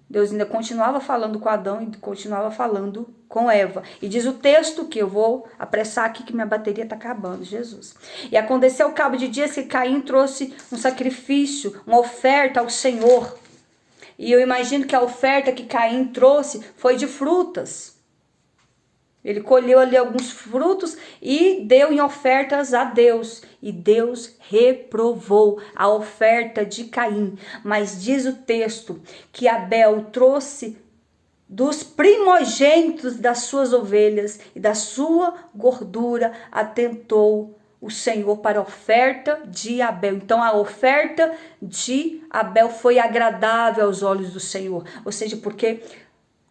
Deus ainda continuava falando com Adão e continuava falando com Eva. E diz o texto que eu vou apressar aqui que minha bateria está acabando, Jesus. E aconteceu ao cabo de dias que Caim trouxe um sacrifício, uma oferta ao Senhor. E eu imagino que a oferta que Caim trouxe foi de frutas. Ele colheu ali alguns frutos e deu em ofertas a Deus. E Deus reprovou a oferta de Caim. Mas diz o texto que Abel trouxe dos primogênitos das suas ovelhas e da sua gordura atentou o Senhor para a oferta de Abel. Então a oferta de Abel foi agradável aos olhos do Senhor. Ou seja, porque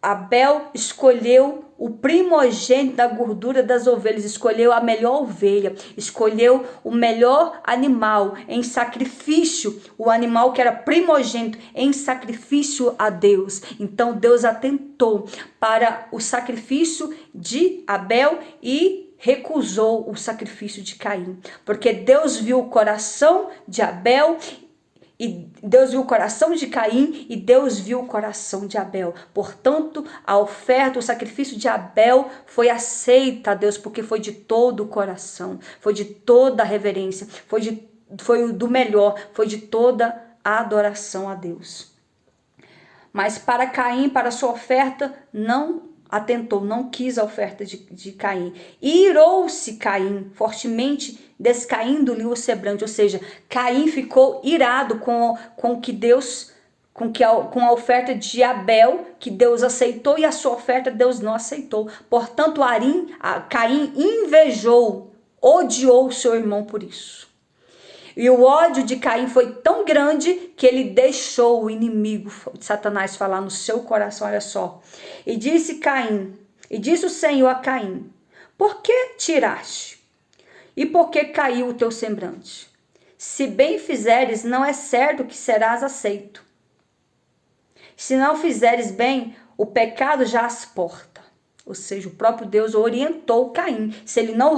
Abel escolheu o primogênito da gordura das ovelhas, escolheu a melhor ovelha, escolheu o melhor animal em sacrifício, o animal que era primogênito em sacrifício a Deus. Então Deus atentou para o sacrifício de Abel e recusou o sacrifício de Caim, porque Deus viu o coração de Abel, e Deus viu o coração de Caim e Deus viu o coração de Abel. Portanto, a oferta, o sacrifício de Abel foi aceita a Deus, porque foi de todo o coração, foi de toda a reverência, foi do melhor, foi de toda a adoração a Deus. Mas para Caim, para a sua oferta, não atentou, não quis a oferta de Caim. Irou-se Caim fortemente, descaindo-lhe o semblante, ou seja, Caim ficou irado com a oferta de Abel, que Deus aceitou, e a sua oferta Deus não aceitou. Portanto, Caim invejou, odiou o seu irmão por isso. E o ódio de Caim foi tão grande que ele deixou o inimigo de Satanás falar no seu coração. Olha só. E disse o Senhor a Caim: por que tiraste? E por que caiu o teu semblante? Se bem fizeres, não é certo que serás aceito. Se não fizeres bem, o pecado já as porta. Ou seja, o próprio Deus orientou Caim. Se ele não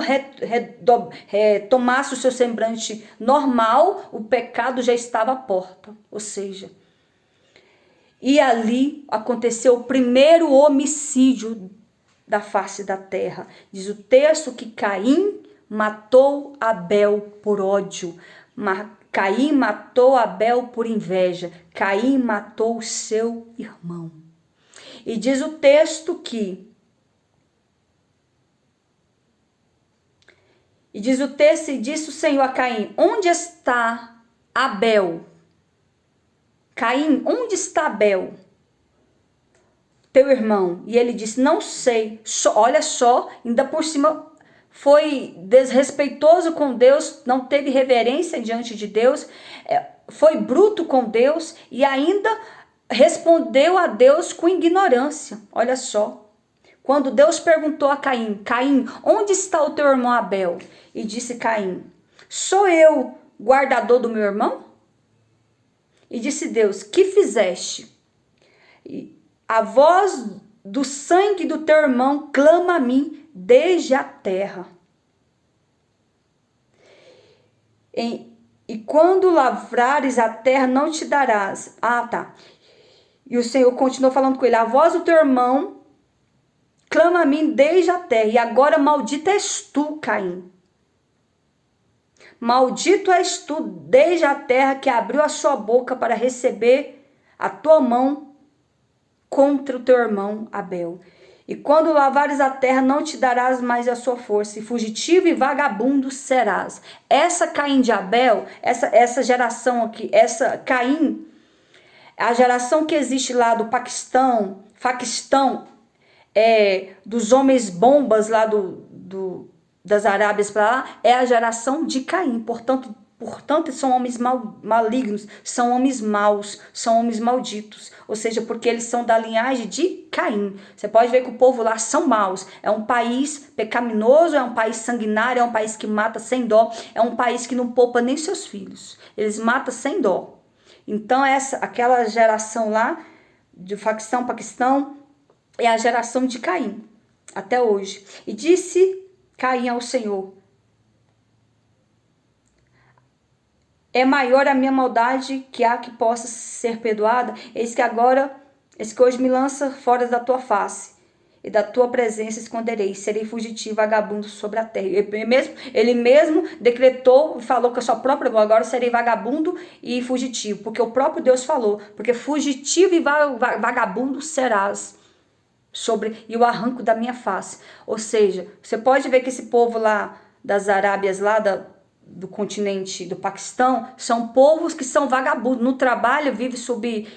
retomasse o seu semblante normal, o pecado já estava à porta. Ou seja, e ali aconteceu o primeiro homicídio da face da terra. Diz o texto que Caim matou Abel por ódio. Caim matou Abel por inveja. Caim matou o seu irmão. E diz o texto que E disse o Senhor a Caim: onde está Abel? Caim, onde está Abel, teu irmão? E ele disse: não sei. Olha só, ainda por cima foi desrespeitoso com Deus, não teve reverência diante de Deus, foi bruto com Deus e ainda respondeu a Deus com ignorância. Olha só. Quando Deus perguntou a Caim: Caim, onde está o teu irmão Abel? E disse Caim: sou eu guardador do meu irmão? E disse Deus: que fizeste? A voz do sangue do teu irmão clama a mim desde a terra. E quando lavrares a terra, não te darás. E o Senhor continuou falando com ele: a voz do teu irmão clama a mim desde a terra, e agora maldito és tu, Caim. Maldito és tu desde a terra, que abriu a sua boca para receber a tua mão contra o teu irmão Abel. E quando lavares a terra, não te darás mais a sua força, e fugitivo e vagabundo serás. Essa Caim de Abel, essa geração aqui, essa Caim, a geração que existe lá do Paquistão, dos homens bombas lá das Arábias para lá, é a geração de Caim. Portanto, são homens malignos, são homens maus, são homens malditos. Ou seja, porque eles são da linhagem de Caim. Você pode ver que o povo lá são maus. É um país pecaminoso, é um país sanguinário, é um país que mata sem dó, é um país que não poupa nem seus filhos. Eles matam sem dó. Então, aquela geração lá, de Paquistão, é a geração de Caim, até hoje. E disse Caim ao Senhor: é maior a minha maldade que há que possa ser perdoada? Eis que hoje me lança fora da tua face, e da tua presença esconderei, serei fugitivo, vagabundo sobre a terra. Ele mesmo decretou e falou com a sua própria voz: agora serei vagabundo e fugitivo, porque o próprio Deus falou, porque fugitivo e vagabundo serás. E o arranco da minha face. Ou seja, você pode ver que esse povo lá das Arábias, lá do continente do Paquistão, são povos que são vagabundos. No trabalho, vive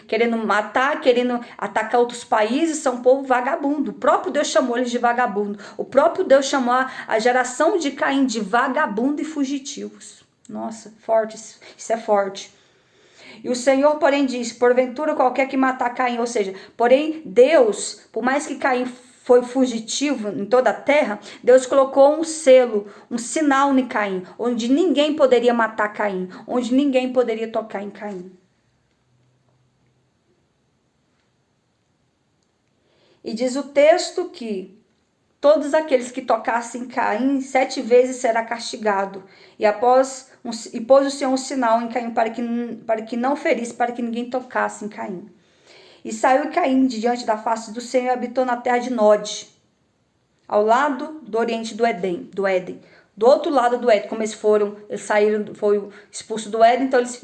querendo matar, querendo atacar outros países, são povo vagabundo. O próprio Deus chamou eles de vagabundo. O próprio Deus chamou a geração de Caim de vagabundo e fugitivos. Nossa, forte, isso é forte. E o Senhor, porém, disse, porventura qualquer que matar Caim, ou seja, porém Deus, por mais que Caim foi fugitivo em toda a terra, Deus colocou um selo, um sinal em Caim, onde ninguém poderia matar Caim, onde ninguém poderia tocar em Caim. E diz o texto que todos aqueles que tocassem Caim 7 vezes será castigado. E pôs o Senhor um sinal em Caim para que não ferisse, para que ninguém tocasse em Caim. E saiu Caim de diante da face do Senhor e habitou na terra de Nod, ao lado do oriente do Éden. Do outro lado do Éden, como eles saíram, foi expulso do Éden, então eles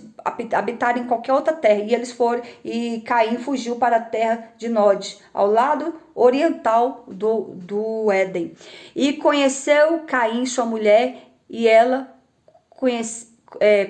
habitaram em qualquer outra terra. E eles foram, e Caim fugiu para a terra de Nod, ao lado oriental do Éden. E conheceu Caim sua mulher, e ela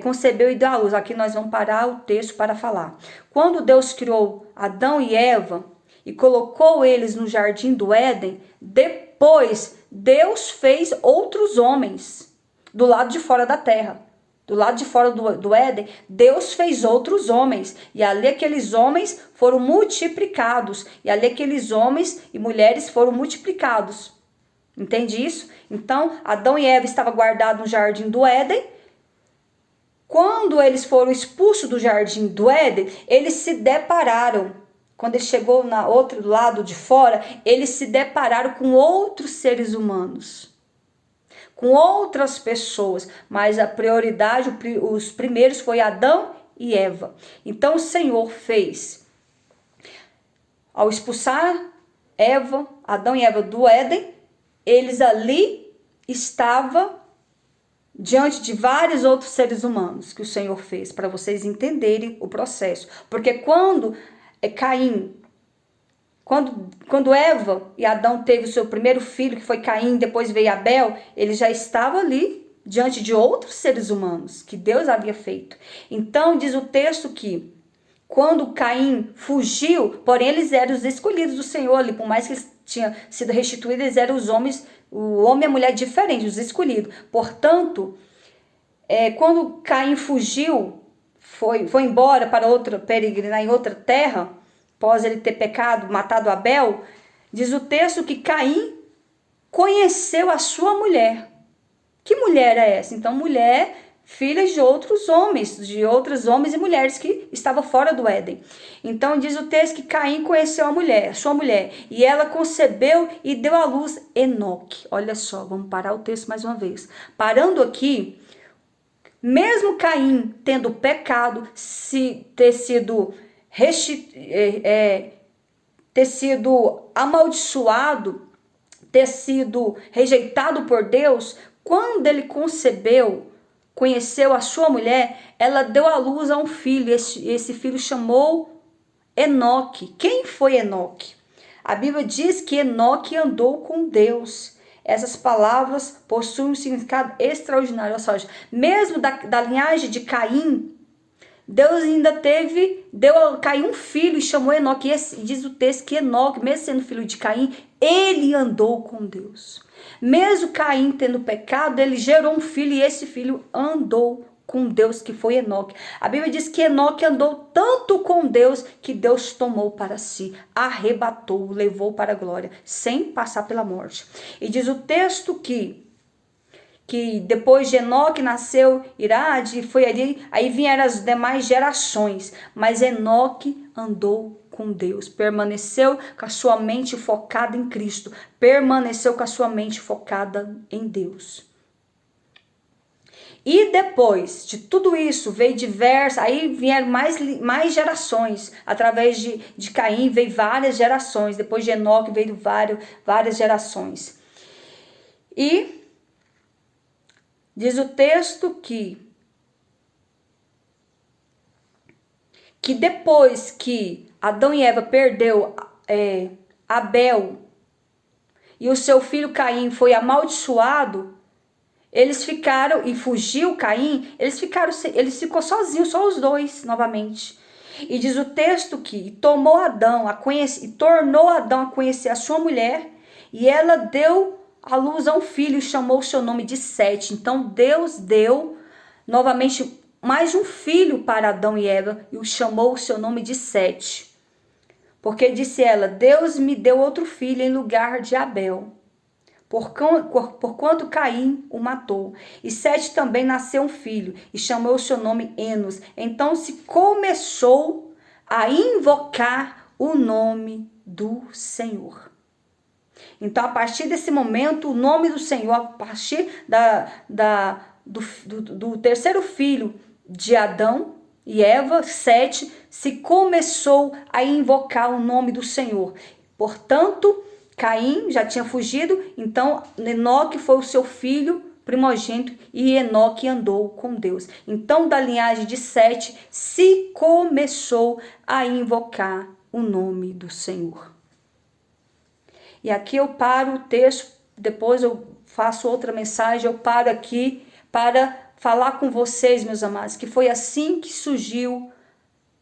concebeu e deu à luz. Aqui nós vamos parar o texto para falar. Quando Deus criou Adão e Eva e colocou eles no jardim do Éden, depois Deus fez outros homens do lado de fora da terra. Do lado de fora do Éden, Deus fez outros homens. E ali aqueles homens foram multiplicados. E ali aqueles homens e mulheres foram multiplicados. Entende isso? Então, Adão e Eva estavam guardados no jardim do Éden. Quando eles foram expulsos do jardim do Éden, eles se depararam. Quando ele chegou no outro lado de fora, eles se depararam com outros seres humanos, com outras pessoas, mas a prioridade, os primeiros foi Adão e Eva. Então o Senhor fez, ao expulsar Adão e Eva do Éden, eles ali estavam diante de vários outros seres humanos que o Senhor fez, para vocês entenderem o processo. Porque quando Eva e Adão teve o seu primeiro filho, que foi Caim, depois veio Abel, ele já estava ali diante de outros seres humanos que Deus havia feito. Então diz o texto que quando Caim fugiu, porém eles eram os escolhidos do Senhor ali, por mais que eles tinham sido restituídos, eles eram os homens, o homem e a mulher diferentes, os escolhidos. Portanto, quando Caim fugiu, foi embora para peregrinar em outra terra, após ele ter pecado, matado Abel, diz o texto que Caim conheceu a sua mulher. Que mulher é essa? Então, mulher, filha de outros homens e mulheres que estavam fora do Éden. Então, diz o texto que Caim conheceu a sua mulher, e ela concebeu e deu à luz Enoque. Olha só, vamos parar o texto mais uma vez. Parando aqui, mesmo Caim tendo pecado, ter sido amaldiçoado, ter sido rejeitado por Deus, quando ele conheceu a sua mulher, ela deu à luz a um filho. Esse filho chamou Enoque. Quem foi Enoque? A Bíblia diz que Enoque andou com Deus. Essas palavras possuem um significado extraordinário. Ou seja, mesmo da linhagem de Caim, Deus ainda deu a Caim um filho e chamou Enoque. E diz o texto que Enoque, mesmo sendo filho de Caim, ele andou com Deus. Mesmo Caim tendo pecado, ele gerou um filho e esse filho andou com Deus, que foi Enoque. A Bíblia diz que Enoque andou tanto com Deus que Deus tomou para si, arrebatou, levou para a glória, sem passar pela morte. E diz o texto que depois de Enoque nasceu Irade, foi ali, aí vieram as demais gerações, mas Enoque andou com Deus, permaneceu com a sua mente focada em Cristo, permaneceu com a sua mente focada em Deus. E depois de tudo isso, veio aí vieram mais gerações, através de Caim veio várias gerações, depois de Enoque veio várias gerações. E diz o texto que depois que Adão e Eva perdeu Abel e o seu filho Caim foi amaldiçoado, eles ficaram, e fugiu Caim, eles ficou sozinhos, só os dois novamente. E diz o texto que tornou Adão a conhecer a sua mulher, e ela deu à luz a um filho e chamou o seu nome de Sete. Então Deus deu novamente mais um filho para Adão e Eva e o chamou o seu nome de Sete. Porque disse ela: Deus me deu outro filho em lugar de Abel, porquanto Caim o matou. E Sete também nasceu um filho e chamou o seu nome Enos. Então se começou a invocar o nome do Senhor. Então, a partir desse momento, o nome do Senhor, a partir do terceiro filho de Adão e Eva, Sete, se começou a invocar o nome do Senhor. Portanto, Caim já tinha fugido, então Enoque foi o seu filho primogênito e Enoque andou com Deus. Então, da linhagem de Sete, se começou a invocar o nome do Senhor. E aqui eu paro o texto, depois eu faço outra mensagem, eu paro aqui para falar com vocês, meus amados, que foi assim que surgiu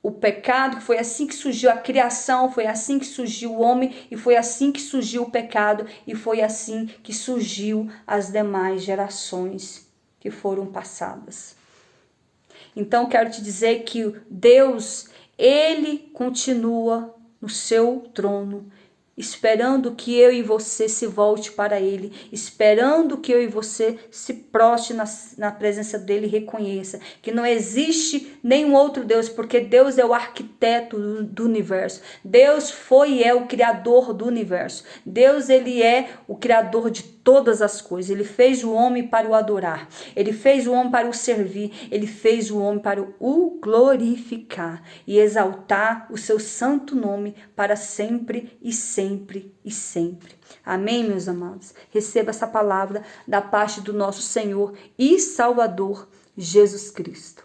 o pecado, que foi assim que surgiu a criação, foi assim que surgiu o homem, e foi assim que surgiu o pecado, e foi assim que surgiu as demais gerações que foram passadas. Então, quero te dizer que Deus, Ele continua no seu trono, esperando que eu e você se volte para Ele, esperando que eu e você se prostre na presença dEle e reconheça que não existe nenhum outro Deus, porque Deus é o arquiteto do universo. Deus foi e é o criador do universo. Deus, Ele é o criador de todas as coisas. Ele fez o homem para o adorar. Ele fez o homem para o servir. Ele fez o homem para o glorificar e exaltar o seu santo nome para sempre e sempre e sempre. Amém, meus amados? Receba essa palavra da parte do nosso Senhor e Salvador Jesus Cristo.